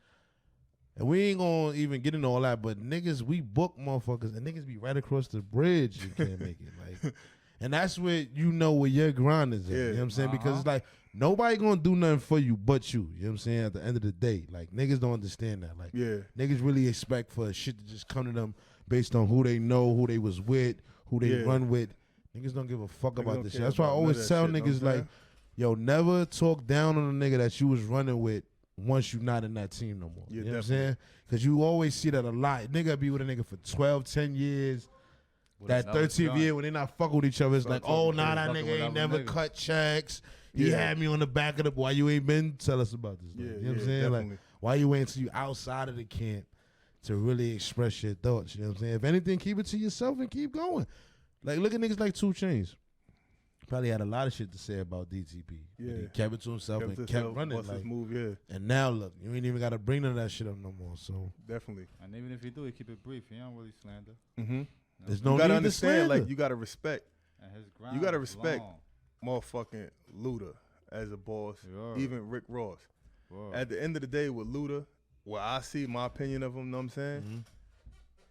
and we ain't gonna even get into all that, but niggas, we book motherfuckers, and niggas be right across the bridge and can't make it. Like, and that's where you know where your grind is at. You know what I'm saying? Because it's like, nobody gonna do nothing for you but you. You know what I'm saying? At the end of the day, like, niggas don't understand that. Like, Yeah. niggas really expect for shit to just come to them based on who they know, who they was with, who they Yeah. run with. Niggas don't give a fuck Niggas about don't this shit. care That's why I about none always of that tell shit, know niggas, what I'm like, yo, never talk down on a nigga that you was running with once you not in that team no more. Yeah, you know what I'm definitely. saying? Because you always see that a lot. Nigga be with a nigga for 12, 10 years. With That another 13th joint. year when they not fucking with each other, it's Start like, oh, talking nah, crazy. that Fucking nigga with ain't other never niggas. cut checks. He Yeah. had me on the back of the, why you ain't been? Tell us about this. Like, Yeah, you know what I'm yeah, saying? definitely. Like, why you waiting till you outside of the camp to really express your thoughts? You know what I'm saying? If anything, keep it to yourself and keep going. Like, look at niggas like 2 Chainz. Probably had a lot of shit to say about DTP. But Yeah. he kept it to himself and kept himself, running. bust his Like, move, yeah, and now look, you ain't even got to bring none of that shit up no more. So definitely. And even if you do, you keep it brief. You don't really slander. Mm-hmm. there's You no gotta need understand, to slander. like, you gotta respect And his grind You gotta is respect long. motherfucking Luda as a boss, Yeah. even Rick Ross. Word. At the end of the day, with Luda, what I see, my opinion of him, know what I'm saying? Mhm.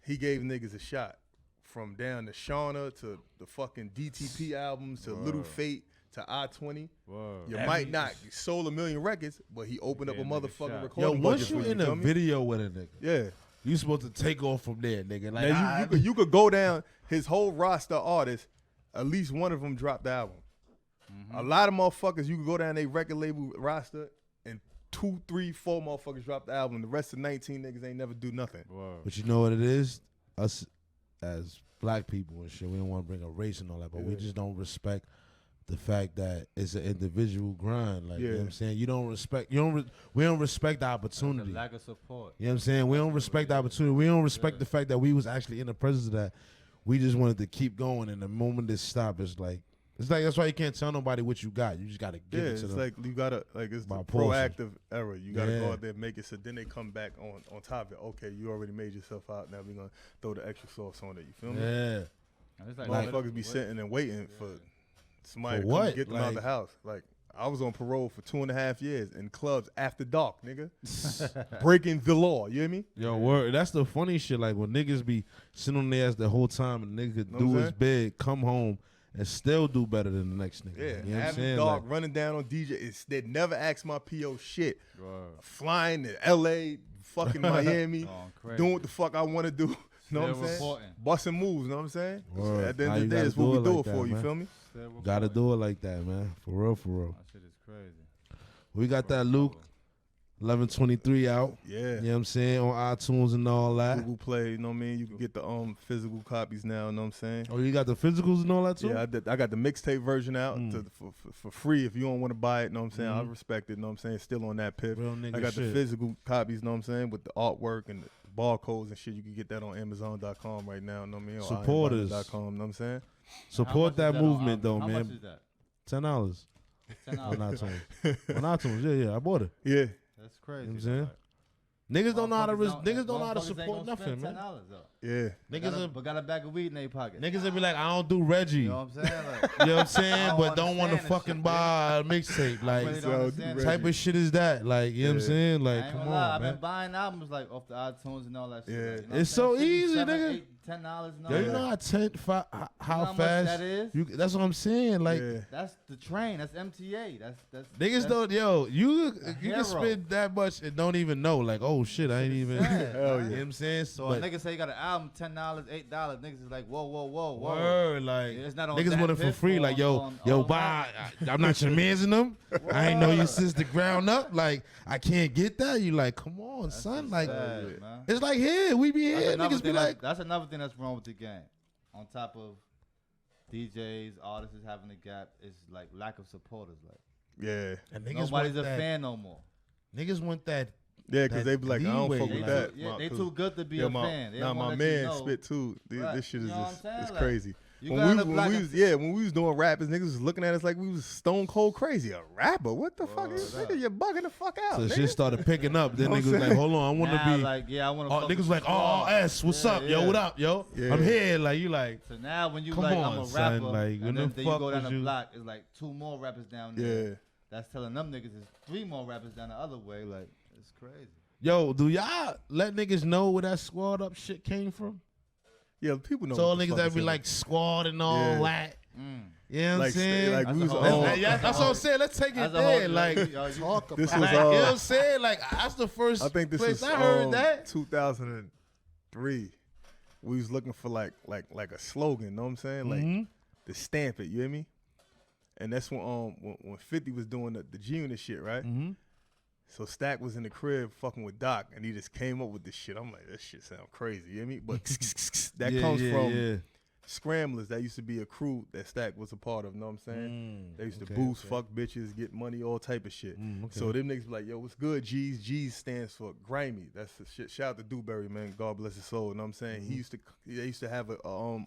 He gave niggas a shot. From down to Shauna to the fucking DTP albums to Little Word. Fate to I-20. Word. You That might means- not sold 1 million records, but he opened up a Gave niggas motherfucking shot. recording Yo, budget once for you you, in feel a me? video with a nigga, Yeah. you supposed to take off from there, nigga. Like, Now, you could go down his whole roster of artists, at least one of them dropped the album. Mm-hmm. A lot of motherfuckers, you could go down their record label roster and 2, 3, 4 motherfuckers drop the album. The rest of 19 niggas ain't never do nothing. Word. but you know what it is? Us as black people and shit, we don't want to bring a race and all that, but we just don't respect the fact that it's an individual grind. Like, you know what I'm saying? We don't respect the opportunity. Lack of support. You know what I'm saying? We don't respect the opportunity. We don't respect the fact that we was actually in the presence of that. We just wanted to keep going, and the moment it stopped, it's like that's why you can't tell nobody what you got. You just gotta give it to them. It's like you gotta it's the proactive era. You gotta go out there and make it. So then they come back on top of it. Okay, you already made yourself out. Now we're gonna throw the extra sauce on it. You feel me? Yeah. It's like, motherfuckers be sitting and waiting for somebody to come get them out of the house. Like, I was on parole for 2.5 years in clubs after dark, nigga. Breaking the law, you hear me? Yo, word. That's the funny shit. Like, when niggas be sitting on their ass the whole time and nigga do his bid, come home, and still do better than the next nigga. Yeah, you know what I'm saying? Dark, running down on DJ. They never ask my PO shit. Flying to LA, fucking Miami, doing what the fuck I want to do. You know what I'm saying? Busting moves, you know what I'm saying? At the end of the day, it's what we do it for, you feel me? Gotta do it like that, man. For real, for real. That shit is crazy. We got that Luke 1123 out. Yeah. You know what I'm saying? On iTunes and all that. Google Play, you know what I mean? You can get the physical copies now, you know what I'm saying? Oh, you got the physicals and all that too? Yeah, I got the mixtape version out for free if you don't want to buy it, you know what I'm saying? I respect it, you know what I'm saying? It's still on that pip. I got the physical copies, you know what I'm saying? With the artwork and the barcodes and shit. You can get that on Amazon.com right now, you know what I mean? Or Supporters. ironbody.com, you know what I'm saying? Support that movement though, man. How much is that? $10. $10. On iTunes. On iTunes, yeah, I bought it. Yeah. That's crazy. You know what I'm saying? Niggas don't know how to niggas don't know how to support nothing, man. $10 though. Yeah. Niggas but got a bag of weed in their pocket. Niggas will be like, I don't do Reggie. You know what I'm saying? Like, you know what I'm saying? But don't want to understand fucking buy a mixtape. Like, really type of shit is that? Like, you know what I'm saying? Like, come on, man. I've been buying albums like off the iTunes and all that shit. Yeah. Like, you know It's so easy, $7, nigga. $8, $10 and all Yo, you that. know how You know how much fast that is? that's what I'm saying. Like, That's the train. That's MTA. That's niggas don't. Yo, you can hero. spend that much and don't even know. Like, oh shit, I ain't even. Hell You know what I'm saying? So a nigga say you got an album, $10, $8. Niggas is like, whoa. Word, like, It's not on niggas that want it for pip free. or Like, yo, on bye. I'm not your man's in them. I ain't know you since the ground up. Like, I can't get that. You like, come on, son. Like, man. it's like here we be here. Niggas be like, that's another thing that's wrong with the game. On top of DJs, artists having a gap, is like lack of supporters. Like, yeah. and niggas nobody's want a that, fan no more. Niggas want that. Yeah, because they be like, I don't fuck leeway, with like- that. Yeah, they too good to be a fan. They Nah, don't my wanna man let you know. spit too. This shit is You know what just I'm saying? it's Like, crazy. You When got we, in the when, black we and- was, when we was doing rappers, niggas was looking at us like we was stone cold crazy. A rapper? What the fuck? Nigga, you're bugging the fuck out. So nigga. shit started picking up. Then Know what niggas I'm like, saying? hold on, I want to Now, be. like, yeah, I want to. Niggas like, RRS, what's up, yo? What up, yo? Yeah. I'm here. Like, you like, So now when you Come like, on, I'm a son, rapper, like, when and the then you fuck go down was the you- block, it's like 2 more rappers down there. Yeah. That's telling them niggas is 3 more rappers down the other way. Like, it's crazy. yo, do y'all let niggas know where that squad up shit came from? Yeah, people know. So all what the niggas fuck that is be it. like squad and all Yeah. that. You know what I'm Like, saying? like That's we was a whole- on. That's what I'm saying. Let's take it That's a there. whole- Like, Talk This about was like, you know what I'm saying? Like, that's the first I think this place was I heard that. 2003. We was looking for like a slogan. Know what I'm saying? Like to stamp it. You hear me? And that's when 50 was doing the G Unit shit, right? Mm-hmm. So Stack was in the crib fucking with Doc, and he just came up with this shit. I'm like, this shit sound crazy. You hear me? But that comes from Scramblers. That used to be a crew that Stack was a part of. Know what I'm saying? They used to boost, fuck bitches, get money, all type of shit. So them niggas be like, yo, what's good, G's? G's stands for grimy. That's the shit. Shout out to Dewberry, man. God bless his soul. You know what I'm saying? They used to have a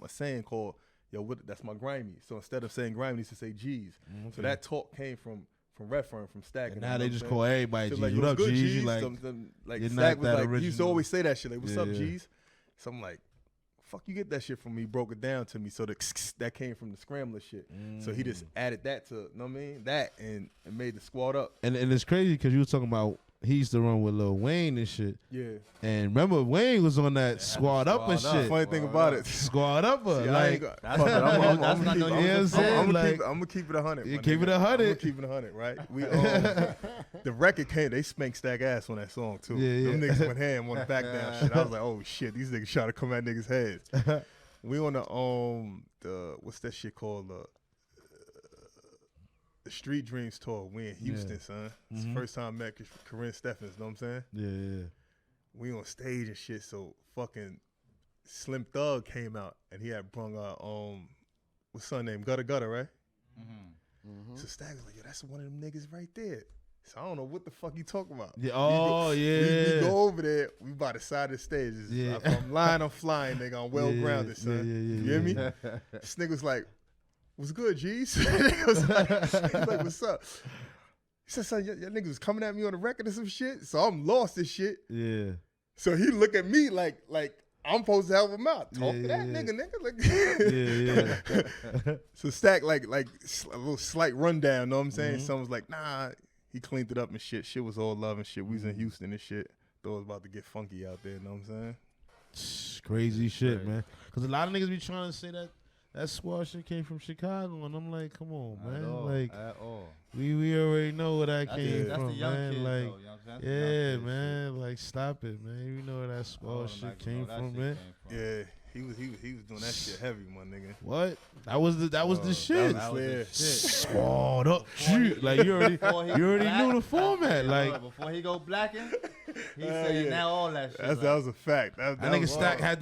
saying called, yo, that's my grimy. So instead of saying grimy, they used to say G's. So that talk came from Redfern, from Stack. And now they just call everybody G's. Like, What up, good, G's? You like you're Stack not was that like, he used to original. always say that shit. Like, what's up, Yeah. G's? So I'm like, fuck, you get that shit from me. He broke it down to me. So that came from the Scrambler shit. So he just added that to, know what I mean? That and made the squad up. And it's crazy because you were talking about he used to run with Lil Wayne and shit. Yeah. And remember, Wayne was on that squad up and shit. Funny thing about it. Squad upper. See, like, That's not no I'm saying, like, I'm gonna keep it 100. you keep it 100. I'm gonna keep it 100, right? We the record came. They spanked Stack ass on that song too. Yeah, Them yeah. niggas went ham on the back down shit. I was like, oh shit, these niggas trying to come at niggas' heads. We on the what's that shit called? The Street Dreams tour. We in Houston, son. It's the first time I met Corinne Steffens. Know what I'm saying? Yeah. We on stage and shit. So fucking Slim Thug came out and he had brung what's son name? Gutter Gutter, right? So Stack was like, yo, that's one of them niggas right there. So I don't know what the fuck you talking about. Yeah, We go over there. We by the side of the stage. If I'm lying, I'm flying, nigga. I'm well grounded, son. You hear me? This nigga was like, what's good, G's? He was like, what's up? He said, son, your niggas was coming at me on the record or some shit. So I'm lost as shit. Yeah. So he look at me like I'm supposed to help him out. Talk to that nigga. Like, So Stack like a little slight rundown. Know what I'm saying? Someone was like, nah. He cleaned it up and shit. Shit was all love and shit. We was in Houston and shit. Thought it was about to get funky out there. Know what I'm saying? Crazy shit, man. Because a lot of niggas be trying to say that squad shit came from Chicago, and I'm like, come on, man. At all. We already know where that came that's from, the young man. kid, Like, though, you know what I'm saying? yeah, Young kid man. shit. Like, stop it, man. You know where that squad shit came from, man. Yeah, he was doing that shit heavy, my nigga. What? That was the shit. That was the shit. Squad up, shoot. Like you already knew the format. Like before he go blacking, he saying now all that shit. That was a fact. That nigga Stack had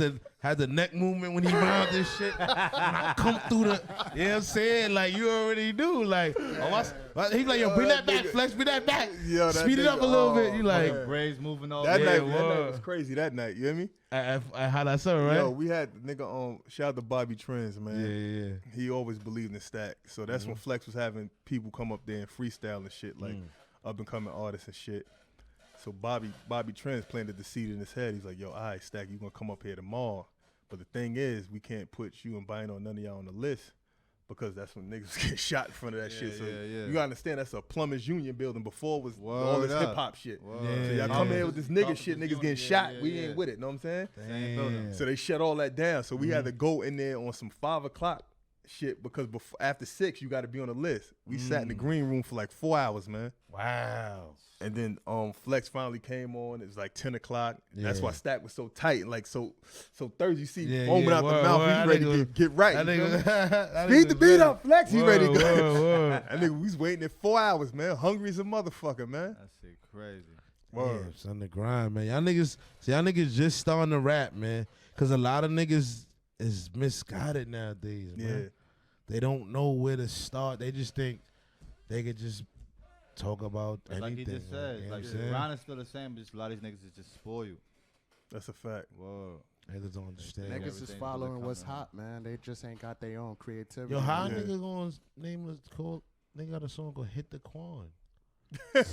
the neck movement when he round this shit. When I come through the, you know what I'm saying? Like you already knew. Like he's like, yo, bring that back, Flex, bring that back. Yo, Speed it up a little bit. You like braids moving all that day. night was crazy. That night, you hear me? how that sound, right? Yo, we had the nigga shout out to Bobby Trends, man. Yeah. He always believed in Stack. So that's when Flex was having people come up there and freestyle and shit, like up and coming artists and shit. So Bobby Trends planted the seed in his head. He's like, yo, all right, Stack, you gonna come up here tomorrow. But the thing is, we can't put you and Bynoe, none of y'all on the list, because that's when niggas get shot in front of that shit. So you gotta understand that's a plumbers union building. Before was all this hip hop shit. So y'all come in with this nigga shit, niggas getting shot. We ain't with it. Know what I'm saying? Same building. So they shut all that down. So we had to go in there on some 5 o'clock shit because after 6 you got to be on the list. We sat in the green room for like 4 hours, man. Wow. And then Flex finally came on. It was like 10 o'clock. That's why Stack was so tight. And like so Thursday, you see foaming out the mouth. He's ready to get right. Speed the beat up, Flex. He ready to go. I think we was waiting at 4 hours, man. Hungry as a motherfucker, man. That shit crazy. Yeah, it's on the grind, man. Y'all niggas just starting to rap, man. Because a lot of niggas is misguided nowadays, man. They don't know where to start. They just think they could just talk about anything. Like he just said, you know like what I'm the saying? grind is still the same, but just a lot of these niggas is just spoil you. That's a fact. Whoa. Niggas don't understand. Niggas is following what's hot, man. They just ain't got their own creativity. Yo, how nigga gonna name is called? They got a song called "Hit the Quan."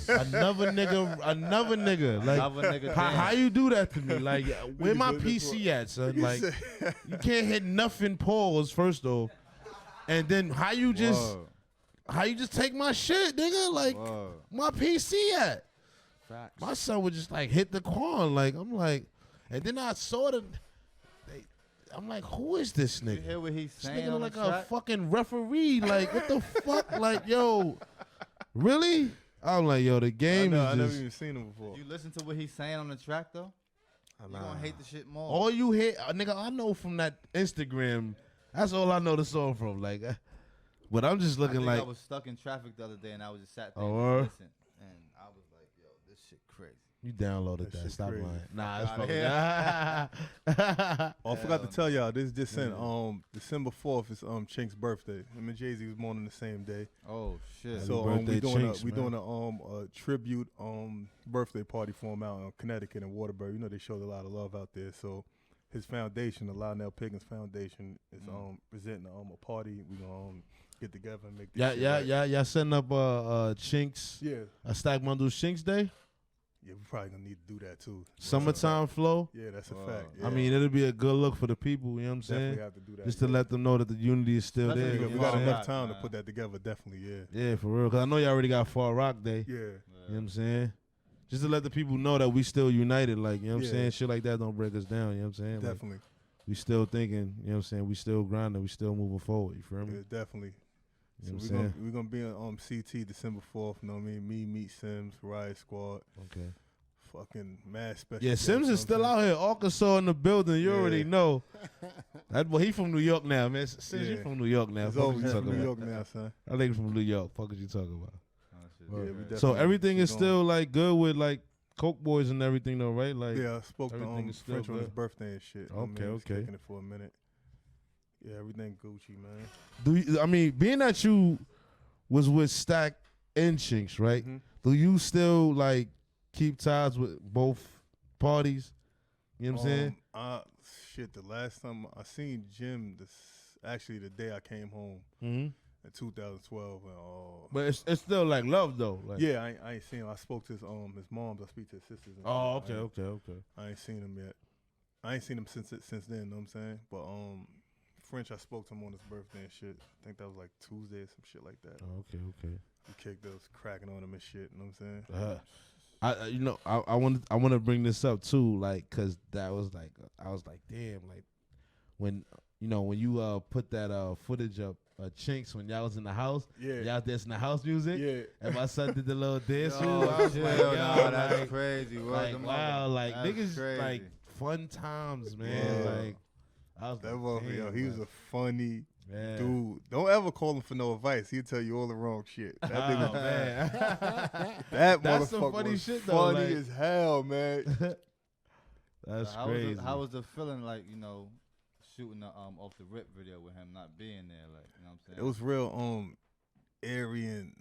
another nigga. Like, how you do that to me? Like, where my PC at, son? Like, you can't hit nothing. Pause first off, and then how you just take my shit, nigga? Like, my PC at? Facts. My son would just like hit the Quan. Like, I'm like, and then I saw I'm like, who is this nigga? You hear what he's This saying nigga on look the like a track? fucking referee. Like, what the fuck? Like, yo, really? I'm like, yo, the game I is never just. even seen him before. You listen to what he's saying on the track though? You gonna hate the shit more. All you hear, nigga, I know from that Instagram. That's all I know the song from. Like, but I'm just looking I like. I was stuck in traffic the other day and I was just sat there Oh, and word? listened, and I was like, yo, this shit crazy. You downloaded that. shit Stop crazy. lying. Nah, it's outta fucking. Oh, I forgot to tell y'all. This just sent December 4th is Chinx's birthday. Him and Jay-Z was born on the same day. Oh shit. Happy So birthday, we Chinx, doing a tribute birthday party for him out in Connecticut and Waterbury. You know they showed a lot of love out there. So his foundation, the Lionel Pickens Foundation, is presenting a party. We gonna get together and make this shit right. Y'all setting up Chinx. Yeah. A Stack Bundle Chinx Day. Yeah, we probably gonna need to do that too. Summertime flow. Yeah, that's a fact. Yeah. I mean, it'll be a good look for the people. You know what I'm definitely saying? have to do that. Just to let them know that the unity is still That's there. a You good know we what got I'm saying? enough time to man. put that together. Definitely, yeah. Yeah, for real. Cause I know y'all already got Far Rock Day. Yeah. You know what I'm saying? Just to let the people know that we still united. Like, you know what I'm Yeah. saying? Shit like that don't break us down. You know what I'm saying? Like, Definitely. we still thinking. You know what I'm saying? We still grinding. We still moving forward. You feel me? Yeah, definitely. You know So what I'm saying? we're gonna be on CT December 4th. You know what I mean? Me, Meet Sims, Riot Squad, Okay. fucking mad special. Yeah, guests, Sims you know is what still I'm out here. Arkansas in the building. You Yeah. already know. That boy, he from New York now, man. Sims, you Yeah. from New York now. saying? It's Fuck what always you from talking New about? York now, son. I think from New York. Fuck what you talking about? Oh, shit. Yeah, we So definitely everything is going. still like good with like Coke Boys and everything though, right? Like Yeah, I spoke to everything is still French on his good. birthday and shit. Okay, He's okay. kicking it for a minute. Yeah, everything Gucci, man. Do you, I mean, being that you was with Stack and Chinx, right? Mm-hmm. Do you still like keep ties with both parties? You know what I'm saying? Shit, the last time I seen Jim, actually the day I came home Mm-hmm. in 2012. But it's still like love though. Like, Yeah, I ain't seen him. I spoke to his moms. I speak to his sisters. And Oh, shit. okay. I ain't seen him yet. I ain't seen him since then. Know what I'm saying? But French, I spoke to him on his birthday and shit. I think that was like Tuesday or some shit like that. Oh, okay. We kicked us, cracking on him and shit. You know what I'm saying? I want to bring this up too, like, cause that was like I was like, damn, like when you put that footage up, Chinx when y'all was in the house, Yeah. y'all dancing the house music, Yeah. and my son did the little dance move. Oh, I was shit, like, no, yo, that's like, crazy. like wow, like That's niggas crazy. like fun times, man. Yeah. Like I was That like, motherfucker, yo, damn, he was like, a funny man. dude. Don't ever call him for no advice. He'll tell you all the wrong shit. That nigga, Oh, man. that That's some motherfucker funny was shit, though, funny like- as hell, man. That's how crazy. how was the feeling like, shooting the off the rip video with him not being there, like, you know what I'm saying? It was real airy and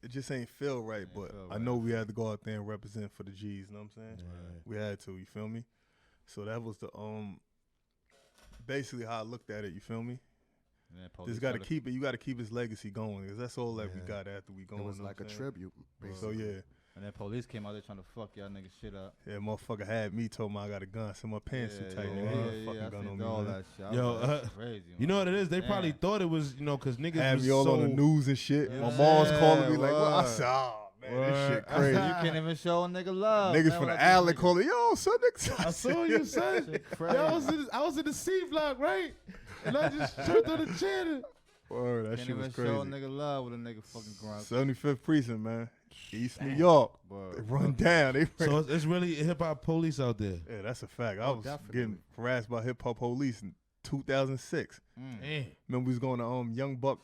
it just ain't feel right. Ain't But feel I right. know we had to go out there and represent for the G's. You know what I'm saying? Right. We had to. You feel me? So that was the basically how I looked at it. You feel me? And then police Just got to started- keep it. You got to keep his legacy going because that's all that we Yeah. got after we going. It was you know like what a I'm saying? tribute, So basically. yeah, And then police came out there trying to fuck y'all niggas shit up. yeah, motherfucker had me told me I got a gun, so my pants too tight. yeah, Nigga, ain't yeah, fucking I gun seen on me, all man. that shit. I was Yo, like, that's crazy. You know what it is? They probably Damn. thought it was, because niggas Had was me all so, on the news and shit. Yeah, My mom's calling me like, "What?" I word. said, "Oh man, this Word. shit crazy." You can't even show a nigga love. Niggas man, from what the I do, alley nigga? calling, "Yo, son, nigga." I saw you, son. Shit Yo, crazy. I was in the C block, right? And I just turned on the channel. Word, that Can't shit was even show a crazy. nigga love with a nigga fucking grunt. 75th precinct, man, East New York. They Word. run down. They So it's really hip hop police out there. yeah, that's a fact. I Oh, was definitely. getting harassed by hip hop police in 2006. Mm. Remember we was going to Young Buck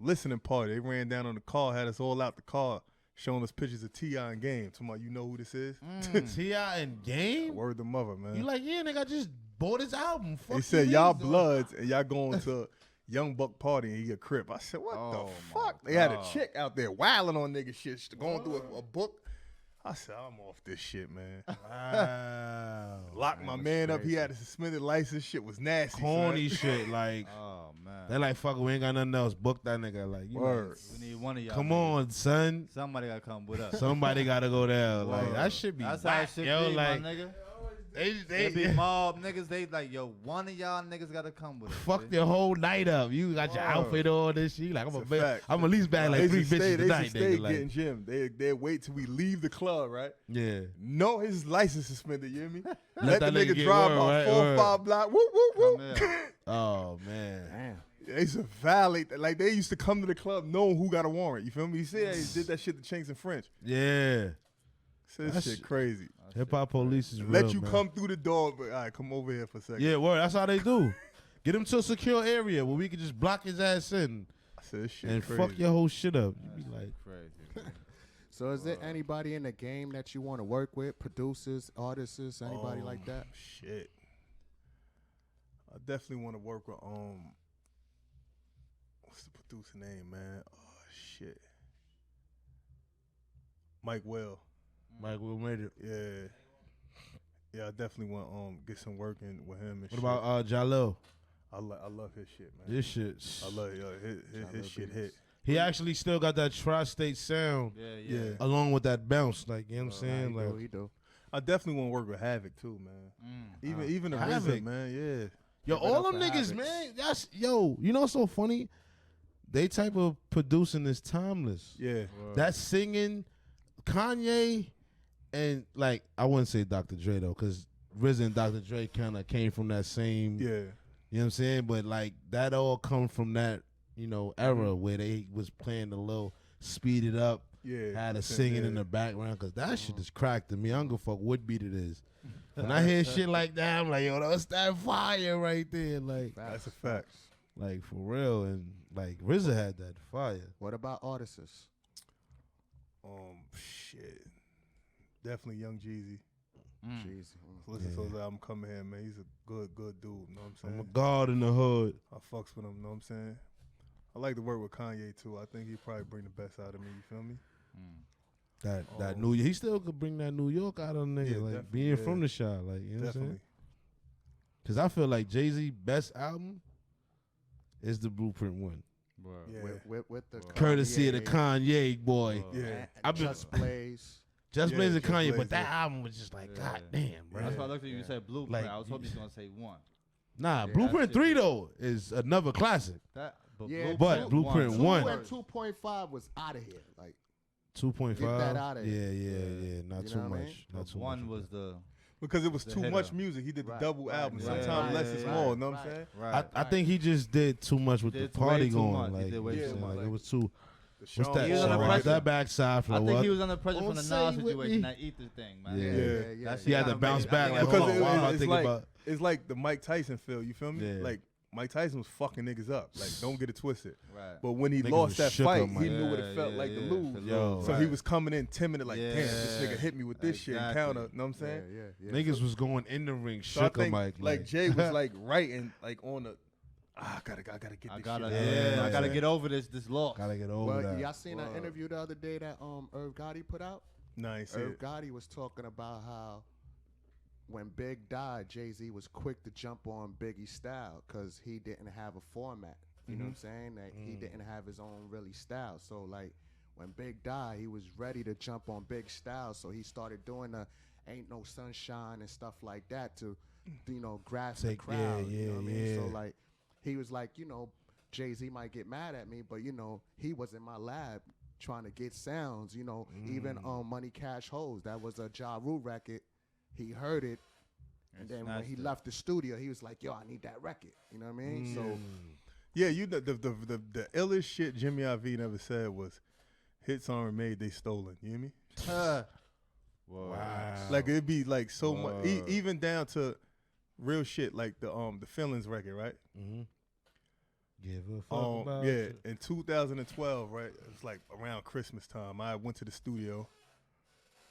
listening party. They ran down on the car, had us all out the car, showing us pictures of T.I. and Game. Talking about, you know who this is? T.I. and Game? Word the mother, man. You like, yeah, nigga, I just bought his album. Fuck They you said y'all niggas, dog." bloods and y'all going to Young Buck party and he a Crip. I said, what Oh, the my fuck? They had a God. chick out there wilding on nigga shit, going through a book. I said, I'm off this shit, man. Wow. Locked my man up. He had a suspended license. Shit was nasty. Corny son. shit. Like, Oh, man. they like, fuck it, we ain't got nothing else. Book that nigga. Like, you Word. We need one of y'all. come niggas. on, son. Somebody got to come with us. Somebody got to go there. Like, Word. that should be That's how it whack, should yo. be, Like, my nigga. they They be mob niggas. They like, yo, one of y'all niggas got to come with us. fuck B. your whole night up. You got your Word. outfit on this shit. Like, It's a I'm fact. at least bag like They 3 used to bitches stay- tonight, They used to nigga. stay Like, getting Jim. They'd wait till we leave the club, right? yeah. No, his license suspended, you hear me? Let Let the that nigga nigga get drive word, about right, 4 or word. 5 blocks. Whoop, whoop, whoop. Come here. Oh, man. Damn. They used to violate that. Like, they used to come to the club knowing who got a warrant. You feel me? You see that? He did that shit to Chinx and French. Yeah. So this That shit shit- craid Hip hop police is real, Let you man. come through the door, but all right, come over here for a second. Yeah, word. That's how they do. Get him to a secure area where we can just block his ass in I said, this shit and crazy. fuck your whole shit up. You be like, Crazy. So is there anybody in the game that you want to work with? Producers, artists, anybody like that? Shit. I definitely want to work with what's the producer name, man? Oh shit. Mike Well. Mike, we made it. Yeah. Yeah, I definitely want get some work in with him and What shit. about Jalil? I love his shit, man. This shit. I love his shit hit. He actually still got that tri-state sound Yeah. Yeah. along with that bounce. Like, you know what I'm saying? He Like, do, he do. I definitely want to work with Havoc too, man. Even the Havoc. RZA, man. Yeah. yo, Give it all up them for niggas, Havoc. man. That's you know what's so funny? They type of producing is timeless. Yeah. That singing, Kanye, and like I wouldn't say Dr. Dre though, because RZA and Dr. Dre kind of came from that same. Yeah. You know what I'm saying? But like that all come from that, era where they was playing the little speed it up, Yeah. had a That's it, singing yeah. in the background, because that shit is cracked to me. I don't give a fuck what beat it is. When I hear shit like that, I'm like, yo, that's that fire right there. Like That's a fact. Like for real. And like RZA had that fire. What about artists? Shit. definitely Young Jeezy. Jeezy. Listen to his album Come Here, man. He's a good dude, you know what I'm saying? I'm a god in the hood. I fucks with him, you know what I'm saying? I like to work with Kanye, too. I think he'd probably bring the best out of me, you feel me? That New York, he still could bring that New York out of nigga, like being from the shop, like, you know what I'm saying? Because I feel like Jay-Z best album is the Blueprint one. With the courtesy of the Kanye boy. I've been Just Blaze. Just Blaze and Kanye, but that album was just like, god damn, bro. That's why I looked at you and said Blueprint. I was hoping you was gonna say one. Nah, Blueprint 3 though is another classic. But Blueprint 1 and 2.5 was out of here. Like 2.5. Get that out of here. Yeah. Not too much. Not too much. One was the because it was too much music. He did the double album. Sometimes less is more. You know what I'm saying? Right. I think he just did too much with the party going. Like, it was too. What's that? He was under pressure. That backside for I what? think he was under pressure from the Nas situation, that Ether thing, man. Yeah. He had to bounce back. Like, because it's like the Mike Tyson feel. You feel me? Yeah. Like Mike Tyson was fucking niggas up. Like, don't get it twisted. Right. But when he lost that fight, he knew what it felt like to lose. So he was coming in timid, like, damn, this nigga hit me with this shit and counter. You know what I'm saying? Niggas was going in the ring, so shook him like Jay was like writing like on the. I gotta get this shit. I gotta get over this loss. Gotta get over that. Y'all seen that interview the other day that Irv Gotti put out? Nice. Irv Gotti was talking about how when Big died, Jay-Z was quick to jump on Biggie's style because he didn't have a format. You know what I'm saying? That he didn't have his own really style. So like when Big died, he was ready to jump on Big's style. So he started doing the Ain't No Sunshine and stuff like that to, grasp the crowd. You know what I mean? So like he was like, Jay-Z might get mad at me, but he was in my lab trying to get sounds, even on Money Cash Hoes. That was a Ja Rule record. He heard it, and then when he left the studio, he was like, "Yo, I need that record." You know what I mean? So, yeah, the illest shit Jimmy Iovine never said was, "Hits aren't made, they stolen." You hear me? Wow. Like it'd be like so much, even down to real shit like the Feelings record, right? Give a fuck about it. In 2012, right? It was like around Christmas time. I went to the studio.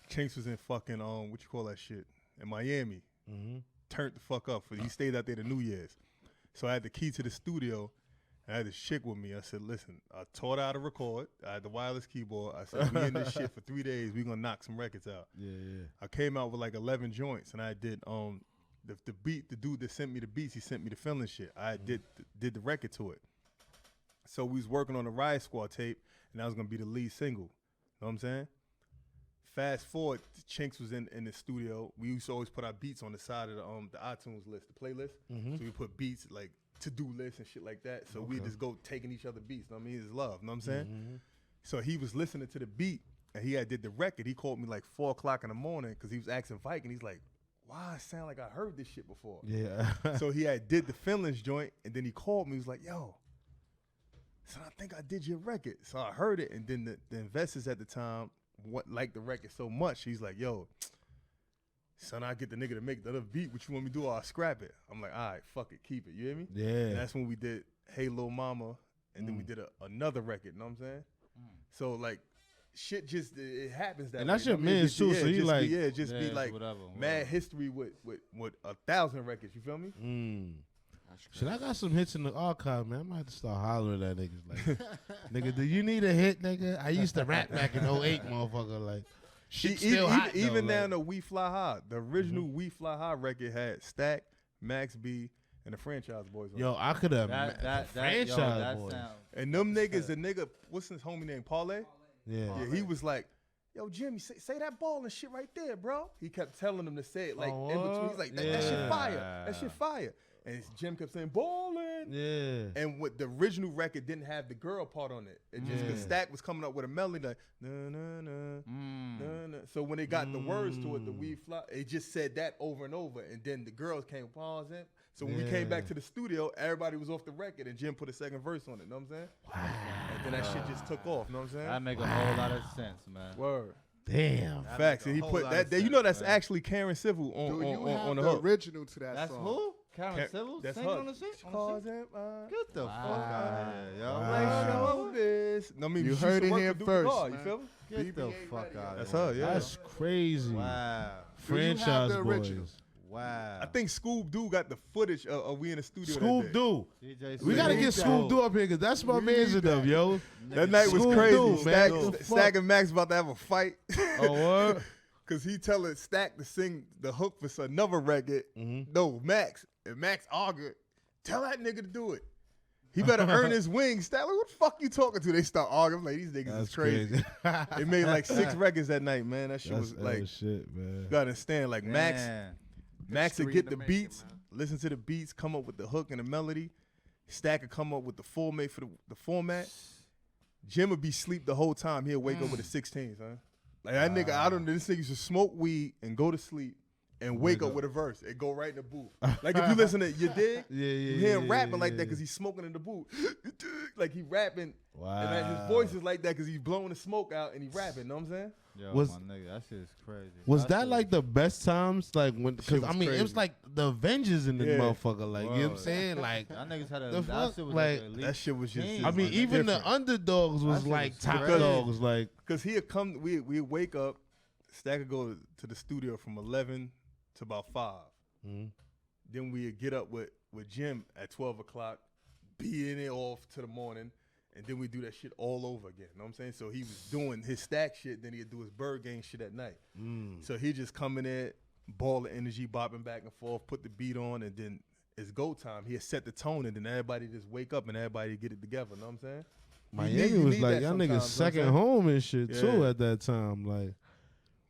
Chinx was in fucking what you call that shit in Miami. Turned the fuck up he stayed out there to New Year's. So I had the key to the studio. And I had this chick with me. I said, listen, I taught her how to record. I had the wireless keyboard. I said, we in this shit for 3 days. We gonna knock some records out. Yeah. I came out with like 11 joints, and I did the beat. The dude that sent me the beats, he sent me the feeling shit. I did the record to it. So we was working on the Riot Squad tape, and that was gonna be the lead single. Know what I'm saying? Fast forward, Chinx was in the studio. We used to always put our beats on the side of the iTunes list, the playlist. So we put beats like to-do lists and shit like that. So we just go taking each other beats. Know what I mean? It's love. Know what I'm saying? So he was listening to the beat, and he did the record. He called me like 4 o'clock in the morning because he was asking Viking. He's like, "Why I sound like I heard this shit before?" Yeah. So he did the Feelings joint, and then he called me. He was like, "Yo, son, I think I did your record." So I heard it, and then the investors at the time liked the record so much. He's like, "Yo, son, I get the nigga to make the other beat. What you want me to do? I'll scrap it." I'm like, "All right, fuck it, keep it." You hear me? Yeah. And that's when we did Hey Lil Mama, and then we did another record. You know what I'm saying? So like, shit just it happens that way. And that's your man's too. So you like, be like mad history with 1,000 records. You feel me? Shit, I got some hits in the archive, man. I might have to start hollering at niggas like, "Nigga, do you need a hit, nigga? I used to rap back in 08, motherfucker." Like, shit still hot, even though, now, the We Fly High, the original We Fly High record had Stack, Max B, and the Franchise Boys on Yo, it. I could have Franchise Boys. And them niggas, the nigga, what's his homie name? Parlay? Yeah, he was like, "Yo, Jimmy, say that ball and shit right there, bro." He kept telling them to say it like in between. He's like, that shit fire. That shit fire. And Jim kept saying, "Ballin'." Yeah. And what the original record didn't have the girl part on it. It just because Stack was coming up with a melody like, na na na, na na. So when they got the words to it, the We Fly, it just said that over and over. And then the girls came pausing. So when we came back to the studio, everybody was off the record, and Jim put a second verse on it. Know what I'm saying? Wow. And then that shit just took off. Know what I'm saying? That make a whole lot of sense, man. Word. Damn. Facts. And he put that. That's actually Karen Civil on Dude, on the the hook. original to that That's song. who? Karen Civil That's singing her. on the shit? Cause Get the fuck out of here, yo. like show this. No, I mean, You she heard used to it work here for Duke first, Car, man. you feel me? Get the BBA fuck Radio. out of That's here. her, yeah. That's crazy. Wow. Do you have Franchise the original? boys. Wow. I think Scoob Doo got the footage of we in the studio. Scoop Doo. DJ We gotta get Scoop Doo up here because that's my man's enough, yo. That night was Scoob crazy. Doo, Stack, man. Stack and Max about to have a fight. Oh, what? Cause he telling Stack to sing the hook for another record. Mm-hmm. No, Max. And Max argued, tell that nigga to do it. He better earn his wings. Stack, like, what the fuck you talking to? They start arguing. I'm like, these niggas is crazy. They made like 6 records that night, man. That shit was like, shit, man. you gotta understand, like Max would History get in the the making, beats, man. listen to the beats, come up with the hook and the melody. Stack would come up with the format for the format. Jim would be asleep the whole time. He'll wake up with the 16s, huh? Like that nigga, I don't know. This nigga used to smoke weed and go to sleep and wake up with a verse and go right in the booth. Like if you listen to You Dig, you hear him rapping like that because he's smoking in the booth. Like he rapping, and like his voice is like that because he's blowing the smoke out and he rapping. Know what I'm saying? Yo, Was- my nigga, that shit is crazy. Was that like the best times? Like when, Shit because was I mean, it was crazy. like the Avengers in the Yeah. motherfucker. Like you know what I'm Word. saying? Like Y'all niggas had a The that fuck, shit was like, like elite That shit was just. team. I mean, like, even different. the underdogs was That shit like was top crazy. dogs. Like Cause he'd come, we wake up, Stack would go to the studio from 11 to about 5. Then we'd get up with Jim at 12 o'clock, be in it off to the morning, and then we do that shit all over again. You know what I'm saying? So he was doing his Stack shit, then he'd do his Bird Gang shit at night. So he just come in there, ball of energy, bopping back and forth, put the beat on, and then it's go time. He'd set the tone, and then everybody just wake up and everybody get it together. You know what I'm saying? Miami you was need like that y'all sometimes, niggas you know second what I'm saying? home and shit too Yeah. at that time. Like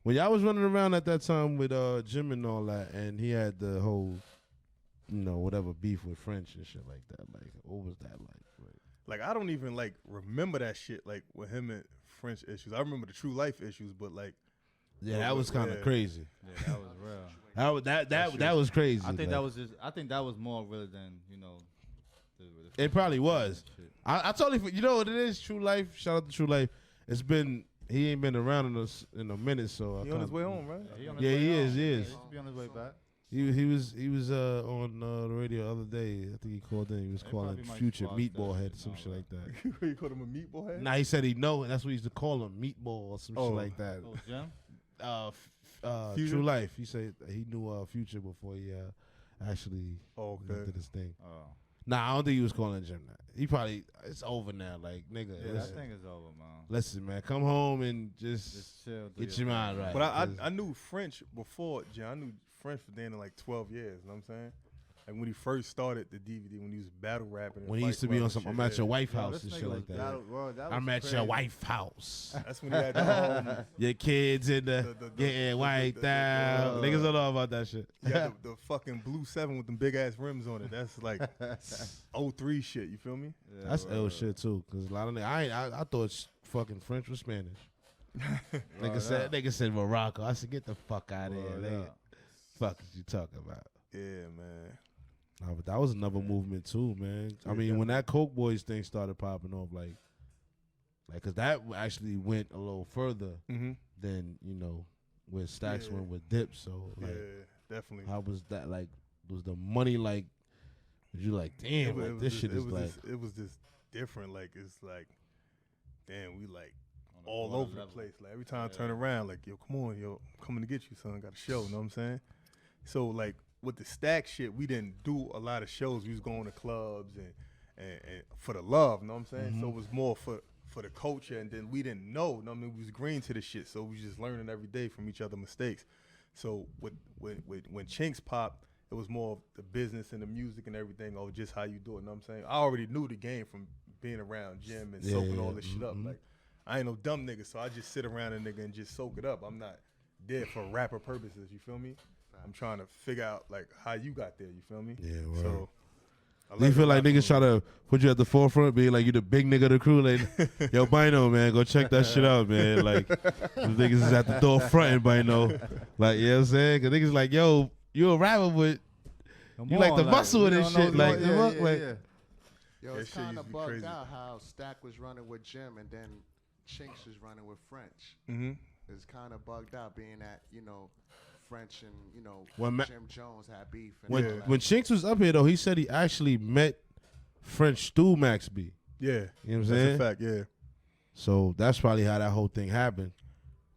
when y'all was running around at that time with Jim and all that, and he had the whole, whatever beef with French and shit like that. Like what was that like? Like I don't even like remember that shit like with him and French issues. I remember the True Life issues, but like Yeah, that was kind of Yeah. crazy. Yeah, that was real. That was crazy. I think like, that was just. I think that was more real than the It probably was. shit. I totally, you know what it is? True Life. Shout out to True Life. It's been he ain't been around in a minute, so I he on his kinda- way home, right? He on his Yeah, way he home. is, he is. He should be on his way back. He was on the radio the other day. I think he called in. He was They calling probably might Future squash Meatball that Head, shit some and shit all like that. You called him a meatball head? Nah, he said he know, and that's what he used to call him, Meatball or some Oh. shit like that. Oh, Jim. Future? True Life. He said he knew Future before he actually Oh, okay. did his thing. Oh. Nah, I don't think he was calling Jim that. He probably it's over now. Like nigga, Yeah, listen, that thing is over, man. listen, man, come home and just Just chill. do get your mind right. But 'cause- I knew French before, Jim. I knew French for damn like 12 years, you know what I'm saying? Like when he first started the DVD, when he was battle rapping. and when he used to Fight be Club on and some shit, I'm at your yeah. wife Yo, house this and nigga shit was like that. that I'm was at your crazy. wife house. That's when he had the, Your kids in the the- getting wiped out. Niggas don't know about that shit. he had the fucking blue 7 with them big ass rims on it. That's like 03 shit, you feel me? Yeah, That's word. ill shit too. Cause a lot of niggas, I thought fucking French was Spanish. Nigga said Morocco. I said get the fuck out of here. Word Nigga. up. Fuck is you talking about? Yeah, man. Nah, but that was another movement too, man. I Yeah, mean, when that Coke Boys thing started popping off, like, cause that actually went a little further Mm-hmm. than where Stacks Yeah. went with Dip. So like, Yeah, definitely. how was that? Like, was the money like? Was you like, damn, like this shit is like? it was just different. Like it's like, damn, we like On a all broader over the level. place. Like every time I Yeah. turn around, like yo, come on, yo, I'm coming to get you, son. Got a show. You know what I'm saying? So like with the Stack shit, we didn't do a lot of shows. We was going to clubs and for the love. You know what I'm saying? So it was more for the culture, and then we didn't know. You know what I mean, we was green to the shit, so we was just learning every day from each other's mistakes. So when Chinx popped, it was more of the business and the music and everything, or just how you do it. You know what I'm saying? I already knew the game from being around Jim and soaking all this shit up. Like, I ain't no dumb nigga, so I just sit around a nigga and just soak it up. I'm not there for rapper purposes, you feel me? I'm trying to figure out, like, how you got there, you feel me? Yeah, word. So, I Do you learned feel a like lot niggas try from to put you at the forefront, being like you the big nigga of the crew? Like, yo, Bynoe, man, go check that shit out, man. Like, them niggas is at the door fronting Bynoe. Like, you know what I'm saying? Cause niggas like, yo, you a rapper, but you like the muscle of this shit. Like, Yo, That it's shit kind used of to be bugged crazy. out how Stack was running with Jim and then Chinx was running with French. Mm-hmm. It's kind of bugged out being that, French and When Jim Jones had beef. And when Chinx was up here though, he said he actually met French through Max B. Yeah, you know what I'm that's saying? a fact. Yeah, So that's probably how that whole thing happened.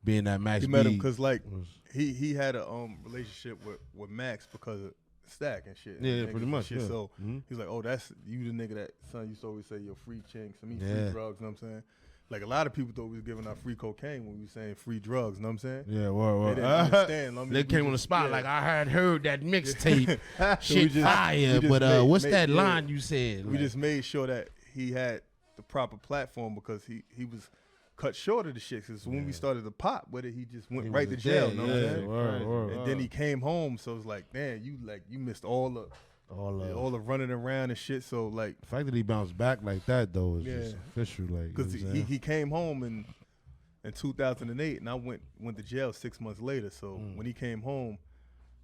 Being that Max he B met him because like was, he had a relationship with Max because of Stack and shit. Yeah, and pretty niggas and much, Shit. yeah. So Mhm. he's like, oh, that's you, the nigga that son used to always say you're free Chinx. I mean, Yeah. free drugs. You know what I'm saying? Like a lot of people thought we was giving out free cocaine when we were saying free drugs. You know what I'm saying? yeah, They word. didn't understand. I mean, They we came on the just- spot yeah. like I had heard that mixtape So shit we fire, just but made- what's made- that yeah. line you said? We Like, just made sure that he had the proper platform because he was cut short of the shit. Because when we started to pop with it, he just went he right to was jail. dead, You know what I'm yeah, saying? word. And then he came home, so it's like, damn, you missed all the running around and shit. So like, the fact that he bounced back like that though is Yeah. just official. Like, because you know what I'm saying? he came home in 2008, and I went to jail 6 months later. So when he came home,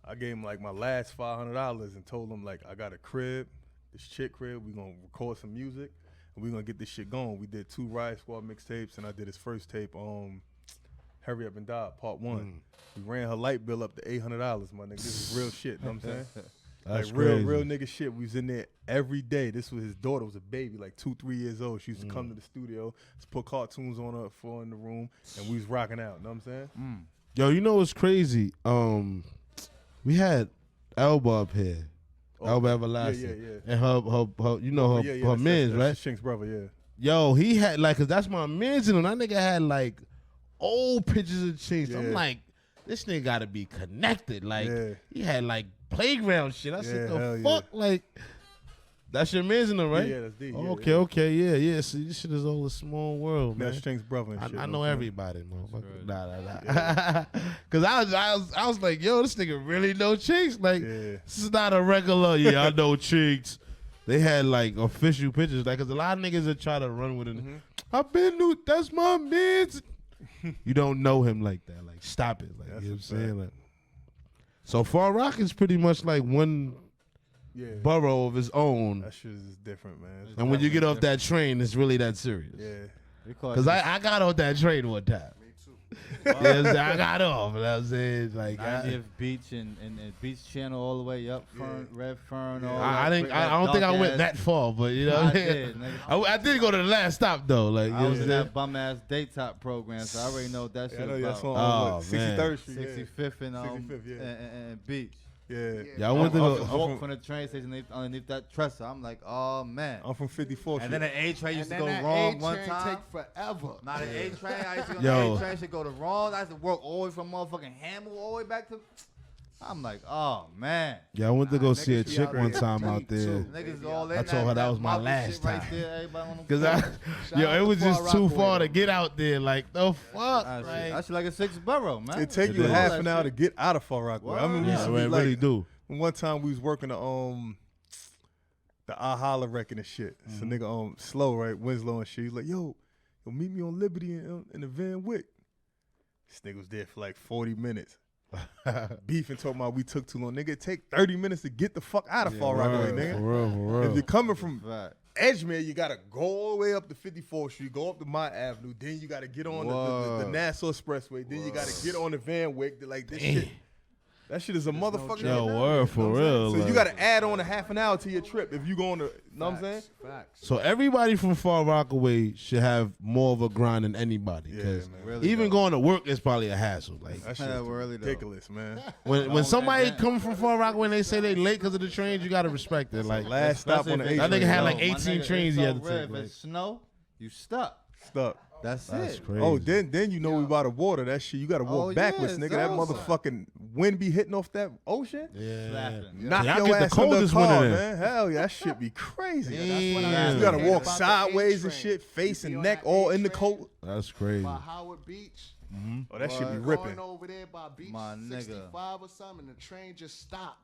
I gave him like my last $500 and told him like, I got a crib, this chick crib. We gonna record some music, and we gonna get this shit going. We did 2 Riot Squad mixtapes, and I did his first tape, Hurry Up and Die, Part 1. We ran her light bill up to $800, my nigga. This is real shit. You know what I'm saying? That's like crazy. real nigga shit. We was in there every day. This was his daughter was a baby, like 2-3 years old. She used to come to the studio, just put cartoons on her for in the room, and we was rocking out. You know what I'm saying? Yo, you know what's crazy? We had Elba up here, Elba Everlasting, yeah. and her you know her that's mans, right? Chinx brother, yeah. Yo, he had like, cause that's my mans in him. That nigga had like old pictures of Chinx. I'm Yeah. like, this nigga gotta be connected. Like, Yeah. he had like playground shit. I Yeah, said, hell the yeah. fuck, like, that's your mans in him, right? Yeah, that's D. Oh, yeah, okay, yeah. See, this shit is all a small world, man. That's Chinx brother and shit. I you know what I'm everybody, motherfucker. Nah. Cause I was like, yo, this nigga really know Chinx. Like, Yeah. this is not a regular. Yeah, I know Chinx. They had like official pictures, like, cause a lot of niggas that try to run with it. I've been new. That's my man's. You don't know him like that. Like, stop it. Like, That's you know a what I'm saying? fact. Like, so Far Rock is pretty much like one Yeah. borough of his own. That shit is different, man. It's And when you get off definitely that train, it's really that serious. different. Cause I got off that train one time. Me too. I got off. And I was saying, like, 90th Beach and Beach Channel all the way up, Fern, Red Fern. All I that don't think I went dark-ass- that far, but you know, I what I mean? did, nigga. I did go to the last stop though. Like, you I know was what in I'm that bum ass daytop program, so I already know what that shit Yeah, I know about. that's on Oh, what, man. 63rd Street. 65th and 65th, yeah. and Beach. Yeah. Yeah, I went to go. I walked from the train station underneath that trestle. I'm like, oh man. I'm from 54th. And then Street. the A train used to And go then that wrong A one train time. take forever. Not the A train. I used to go Yo. the A train should go the wrong. I used to work all the way from motherfucking Hamel all the way back to. I'm like, oh man. Yeah, I went to go see a niggas be chick out one there time deep out there. too. Niggas all in I told her that was my mafia last shit right time. there, everybody on them Cause I, corners. Shout yo, out it to was Far just too Rockaway, far to though. get out there. Like, the fuck. I should like a 6 borough, man. It take It you is. half an hour to get out of Far Rockaway. I mean, we used Yeah, to I be really like, do. one time we was working the I Holla record and shit. So nigga Slow, right? Winslow and shit. He's like, yo, meet me on Liberty in the Van Wyck. This nigga was there for like 40 minutes. Beefing talking about we took too long. Nigga, it take 30 minutes to get the fuck out of Far Rockaway, nigga. For real. If you're coming from Right. Edgemere, you gotta go all the way up to 54th Street, go up to Mott Avenue, then you gotta get on the Nassau Expressway, then you gotta get on the Van Wyck. Like this shit. That shit is a motherfucker. Yo, right now. word, for You know what I'm real, saying? So like- you gotta add on a half an hour to your trip if you going to, you know what I'm saying? Facts. So everybody from Far Rockaway should have more of a grind than anybody. Yeah, Cause man. Really even though. going to work is probably a hassle. Like, That shit Yeah, is really though. ridiculous, man. when somebody man. come from Far Rockaway and they say they late because of the trains, you gotta respect it. Like, Last stop on the Especially if A That nigga had train, like My 18 nigga, trains it's he so had to red. take. If Like, it's snow, you stuck. stuck. That's that's it. crazy. Oh, then you know we by the water. That shit, you gotta walk Oh, backwards, yeah, nigga. That it's motherfucking wind be hitting off that ocean. Yeah. Slapping. Knock Y'all your get the ass under a coldest car, winter then. man. Hell yeah, that shit be crazy. Damn. You gotta Yeah. walk About the sideways and A-train. shit, face You be and on neck that all in the A-train. coat. That's crazy. By Howard Beach. Oh, that shit be What? ripping. Going over there by Beach My nigga. 65 or something, and the train just stopped.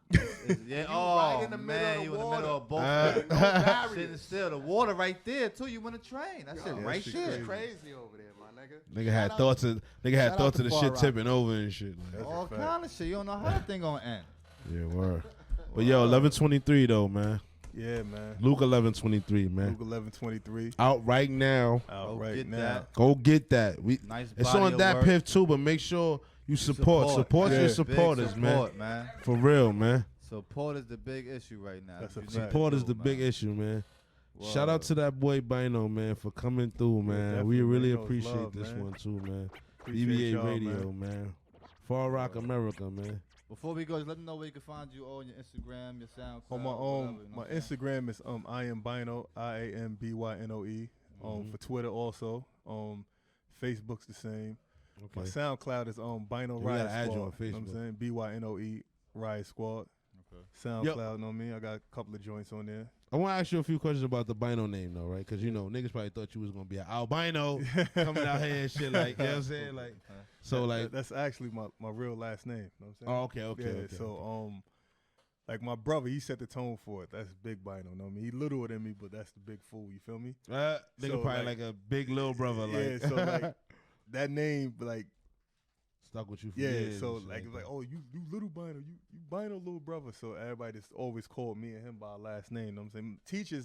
Yeah. You Oh right in the middle man, of the you in the water. middle of both. No Sitting barriers. still, the water right there too. You in a train. That shit Yo, right shit there. It's crazy over there, my nigga. Nigga had Shout thoughts of shout out to the Far shit Rock. tipping over and shit. Like, All fact. kind of shit. You don't know how that thing gonna end. yeah, word. But yo, 11:23 though, man. Yeah, man. Luke 11:23, man. Luke 11:23 Out right now. out Go right get now. that. Go get that. Nice It's body on of that work. piff too, but make sure you support your supporters, man. For real, man. Support is the big issue right now. That's a fact. Support is the big issue, man. Whoa. Shout out to that boy Bynoe, man, for coming through, man. We really appreciate this one too, man. BBA Radio, man. Far Rock America, man. Before we go, just let them know where you can find you on your Instagram, your SoundCloud. On my my Instagram is I am Bynoe, IAMBYNOE. For Twitter also. Facebook's the same. Okay. My SoundCloud is Bynoe Riot Squad. You know what I'm saying? BYNOE Riot Squad. Okay. SoundCloud, know me. I got a couple of joints on there. I want to ask you a few questions about the Bynoe name, though, right? Because, you know, niggas probably thought you was going to be an albino coming out here and shit, like, you know what I'm saying? Like, so, like. That's actually my real last name, you know what I'm saying? Oh, okay. So, like, my brother, he set the tone for it. That's big Bynoe, know me? He littler than me, but that's the big fool, you feel me? Nigga so, probably like a big little brother, like. Yeah, so, like, that name, like. Stuck with you for years. Yeah, so like oh you little Bynoe, you Bynoe little brother. So everybody just always called me and him by our last name. You know what I'm saying? Teachers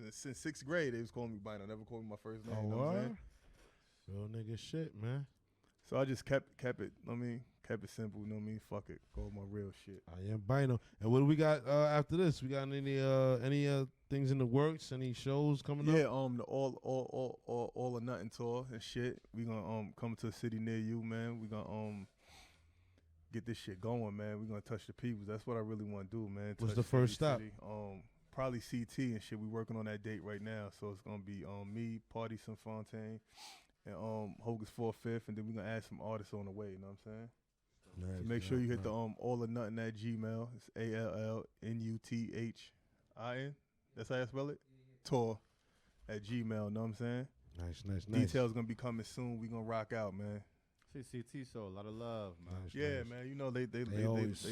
since 6th grade they was calling me Bynoe, never called me my first name. Oh, you know what I'm saying? Real nigga shit, man. So I just kept it, I mean, kept it simple, you know what I mean? Fuck it. Go with my real shit. I am Bynoe. And what do we got after this? We got any things in the works? Any shows coming up? Yeah, the all or nothing tour and shit. We gonna come to a city near you, man. We gonna get this shit going, man. We gonna touch the people. That's what I really want to do, man. What's the first stop? City. Probably CT and shit. We working on that date right now, so it's gonna be me, Party Some Fontaine, and Hogan's 4/5, and then we gonna add some artists on the way. You know what I'm saying? Nice, so make sure you hit the all or nothing at Gmail. It's ALLNUTHIN. That's how I spell it. Tour at Gmail. Know what I'm saying? Nice. Details gonna be coming soon. We gonna rock out, man. CT show, a lot of love, man. Nice. Man. You know they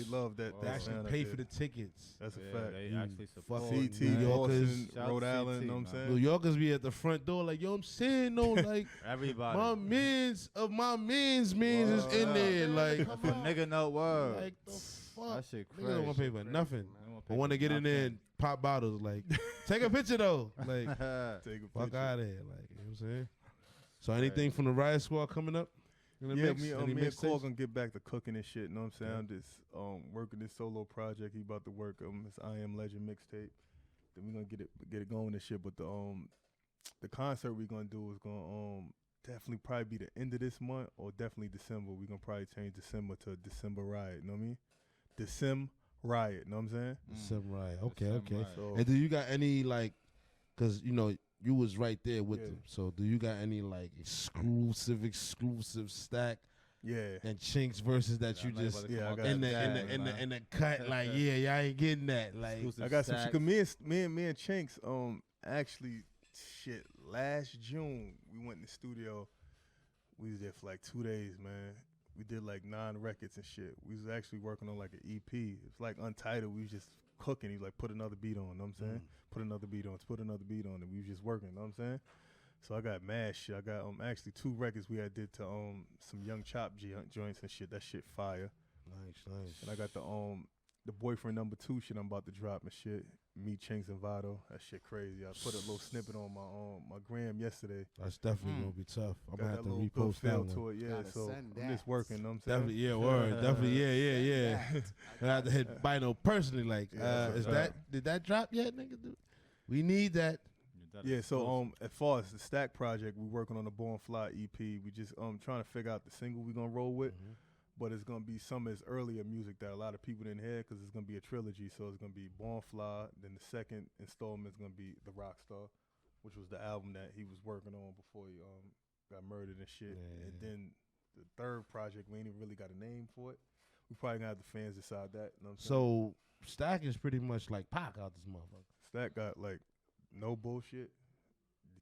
love that. They actually pay for the tickets. That's a fact. They actually support CT, New Yorkers, Rhode Island. You know what I'm saying? New Yorkers be at the front door like, yo, I'm saying no, like everybody. My mans is in there, like if a nigga know word. Like the fuck, that shit crazy. Niggas don't want to pay for nothing. I want to get in there and pop bottles, like take a picture though, like take a picture. Fuck out of here, like you know what I'm saying. So anything from the Riot Squad coming up? Yeah, me and Cole gonna get back to cooking and shit. You know what I'm saying? I'm just working this solo project. He about to work this I Am Legend mixtape. Then we gonna get it going and shit. But the concert we gonna do is gonna definitely probably be the end of this month or definitely December. We gonna probably change December to December Riot. You know what I mean? December Riot. You know what I'm saying? December Riot. Okay. Riot. So, and do you got any like, cause you know. You was right there with them. So do you got any like exclusive stack? Yeah. And Chinx verses that you just in the cut like y'all ain't getting that like. I got some shit. Me and Chinx actually shit last June we went in the studio. We was there for like 2 days, man. We did like 9 records and shit. We was actually working on like an EP. It's like untitled. We was just cooking. He was like, put another beat on. You know what I'm saying? Put another beat on. Put another beat on. And we was just working. You know what I'm saying? So I got mad shit. I got actually 2 records we had did to some Young Chop joints and shit. That shit fire. Nice. And I got the Boyfriend number 2 shit I'm about to drop and shit. Me, Chinx, and Vado. That shit crazy. I put a little snippet on my gram yesterday. That's definitely gonna be tough. I'm gonna have to repost that one. to it. Yeah, so I'm just working. You know what I'm saying? Definitely, yeah, word. Definitely, yeah. I have to hit Bynoe personally. Like, did that drop yet, nigga? We need that. Yeah, so as far as the Stack project, we're working on the Born Fly EP. We just trying to figure out the single we're gonna roll with. But it's going to be some of his earlier music that a lot of people didn't hear because it's going to be a trilogy. So it's going to be Born Fly. Then the second installment is going to be The Rockstar, which was the album that he was working on before he got murdered and shit. Yeah. And then the third project, we ain't even really got a name for it. We probably going to have the fans decide that. You know what I'm saying? So Stack is pretty much like Pac out this motherfucker. Stack got like no bullshit.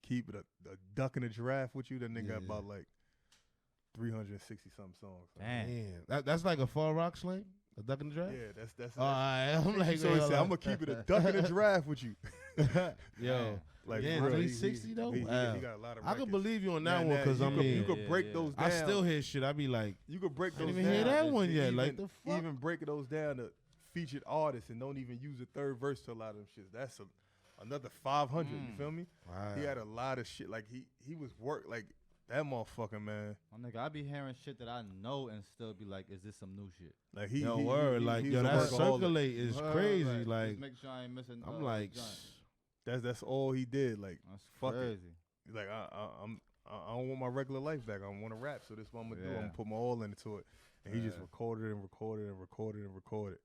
Keep it a duck and a giraffe with you. That nigga got about like 360 something songs. Damn. That's like a Far Rock slang? A duck and a giraffe? Yeah, that's I'm like, so he said, I'm gonna keep it a duck and a giraffe with you. Yo. Like 360 though? He got a lot of I can believe you on that one because I mean you could break those down. I still hear shit. I be like, you could break those down. I didn't even hear that one yet. Like the fuck? Even break those down to featured artists and don't even use the third verse to a lot of them shit. That's another 500. You feel me? Wow. He had a lot of shit. Like he was That motherfucker, man. My nigga, I be hearing shit that I know and still be like, is this some new shit? Like Yo, word, like, yo, that circulate is crazy. Like, just make sure I ain't missing. I'm like, that's all he did. Like, that's fuck crazy. it. He's like, I don't want my regular life back. I want to rap, so this is what I'm gonna do. I'm gonna put my all into it. And he just recorded and recorded and recorded and recorded.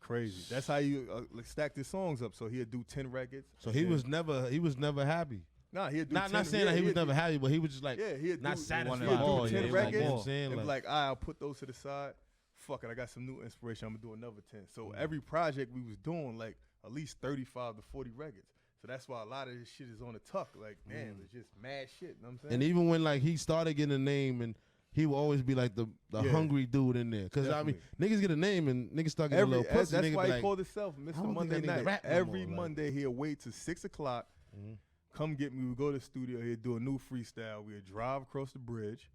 Crazy. That's how you like stack his songs up. So he'd do 10 records. So he was never happy. Nah, he'd do not 10, saying that he was never happy, but he was just like not satisfied. He'd do 10 records. You know what I'm saying? And be like, I'll put those to the side. Fuck it, I got some new inspiration. I'm gonna do another 10. So every project we was doing, like at least 35 to 40 records. So that's why a lot of this shit is on the tuck. Like, damn, it's just mad shit. You know what I'm saying? And even when like he started getting a name, and he will always be like the hungry dude in there. Cause I mean, niggas get a name and niggas start getting a little pussy. That's why he like, called himself Mr. Monday Night. Every Monday he'll wait till 6 o'clock. Come get me. We go to the studio. He'll do a new freestyle. We'll drive across the bridge.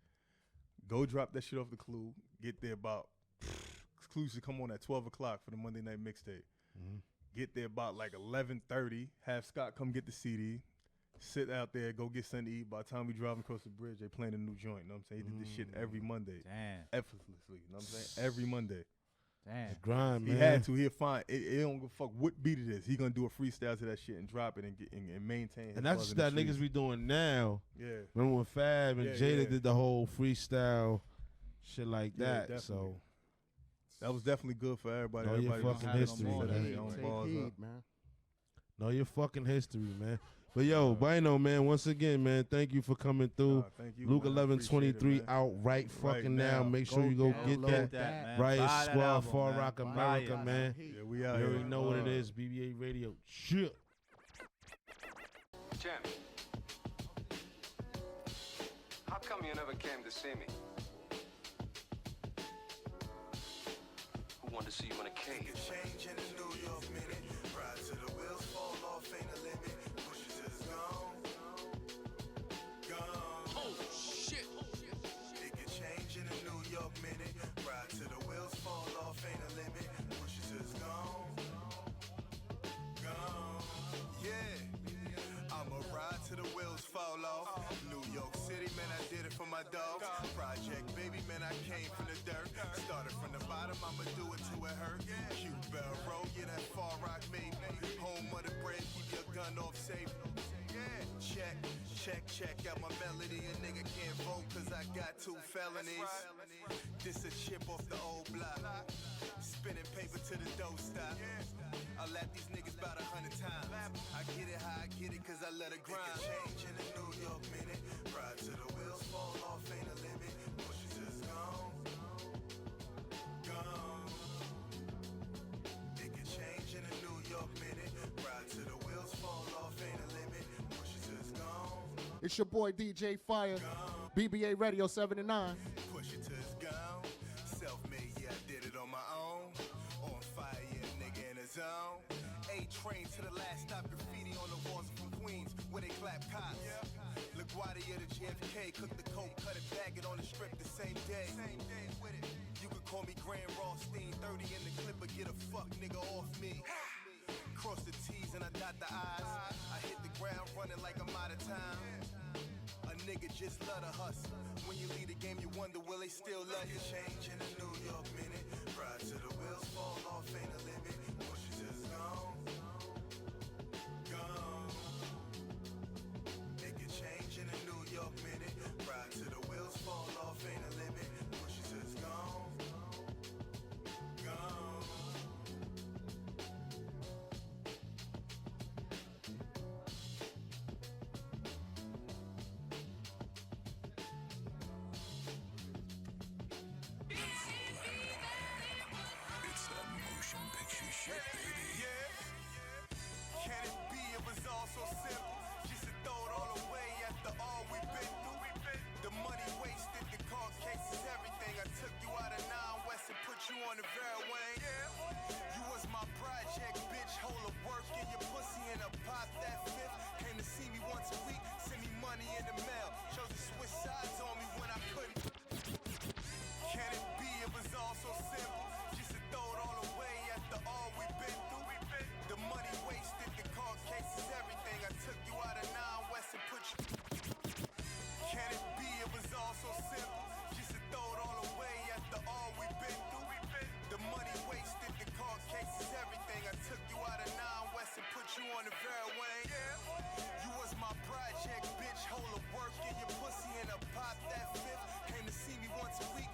Go drop that shit off the Clue. Get there about Clue should come on at 12 o'clock for the Monday Night Mixtape. Get there about like 11:30. Have Scott come get the CD. Sit out there, go get something to eat. By the time we drive across the bridge, they playing a new joint. You know what I'm saying? He did this shit every Monday. Damn. Effortlessly. You know what I'm saying? Every Monday. Damn. Grind, man. He had to. He'll find it don't give a fuck what beat it is. He gonna do a freestyle to that shit and drop it and get and maintain his And that's buzz just in the that niggas streets. be doing now. Yeah. Remember when Fab and Jada did the whole freestyle shit like Yeah, that? definitely. So that was definitely good for everybody. Know your Everybody fucking history, set man. their own Take bars heed, up. man. know your fucking history, man. But yo, Bynoe, man, once again, man, thank you for coming through. Nah, thank you, Luke man. I 1123 appreciate it, man. out right fucking now. now. Make sure you go get download that. man. Riot Buy that Squad, album, Far man. Rock Buy America, it. man. Yeah, we You out here. already know what it is. BBA Radio. Shit. Jim, how come you never came to see me? Who wanted to see you in a cave? Change in the New York minute. Ride till the wheels fall off, ain't a limit. Push it till it's gone. Gone. Oh, shit. It can change in the New York minute. Ride till the wheels fall off, ain't a limit. Push it till it's gone. Gone. Yeah. I'ma ride till the wheels fall off. New York City, man, I did it for my dogs. Project Baby, man, I came from the dirt. Started from the bottom, I'ma do it till it hurt. Cute Bell Road, yeah, that Far Rockaway. Home of the bread, keep your gun off safe. Yeah, check out my melody. A nigga can't vote cause I got 2 felonies. This a chip off the old block. Spinning paper to the dough stop. I lap these niggas about 100 times. I get it how I get it cause I let it grind. Change in the New York minute. Ride till the wheels fall off, ain't a limit. Push it till it's gone. Gone. It can change in the New York minute. Ride till the wheels fall off, ain't a limit. Push it till it's gone. It's your boy DJ Fire, BBA Radio 7 to 9. Push it till it's gone. Self-made, yeah, I did it on my own. On fire, yeah, nigga in the zone. A-train to the last stop, graffiti on the walls from Queens, where they clap cops. LaGuardia to JFK, cook the coke, cut it, bag it on the strip the same day. With it. You could call me Grand Rothstein, 30 in the clip, or get a fuck nigga off me. Cross the T's and I dot the I's. I hit the ground running like I'm out of time. A nigga just love to hustle. When you leave the game, you wonder, will they still love you? Change in the New York minute. Ride till the wheels fall off, ain't a limit. Push it till it's gone. Gone. It can change in the New York minute. Ride till the wheels fall off, ain't a limit. Push it till it's gone. Gone. money wasted, the court case is everything. I took you out of 9 West and put you on the Fairway. You was my project, bitch. Hold a work in your pussy and a pop that fifth. Came to see me once a week,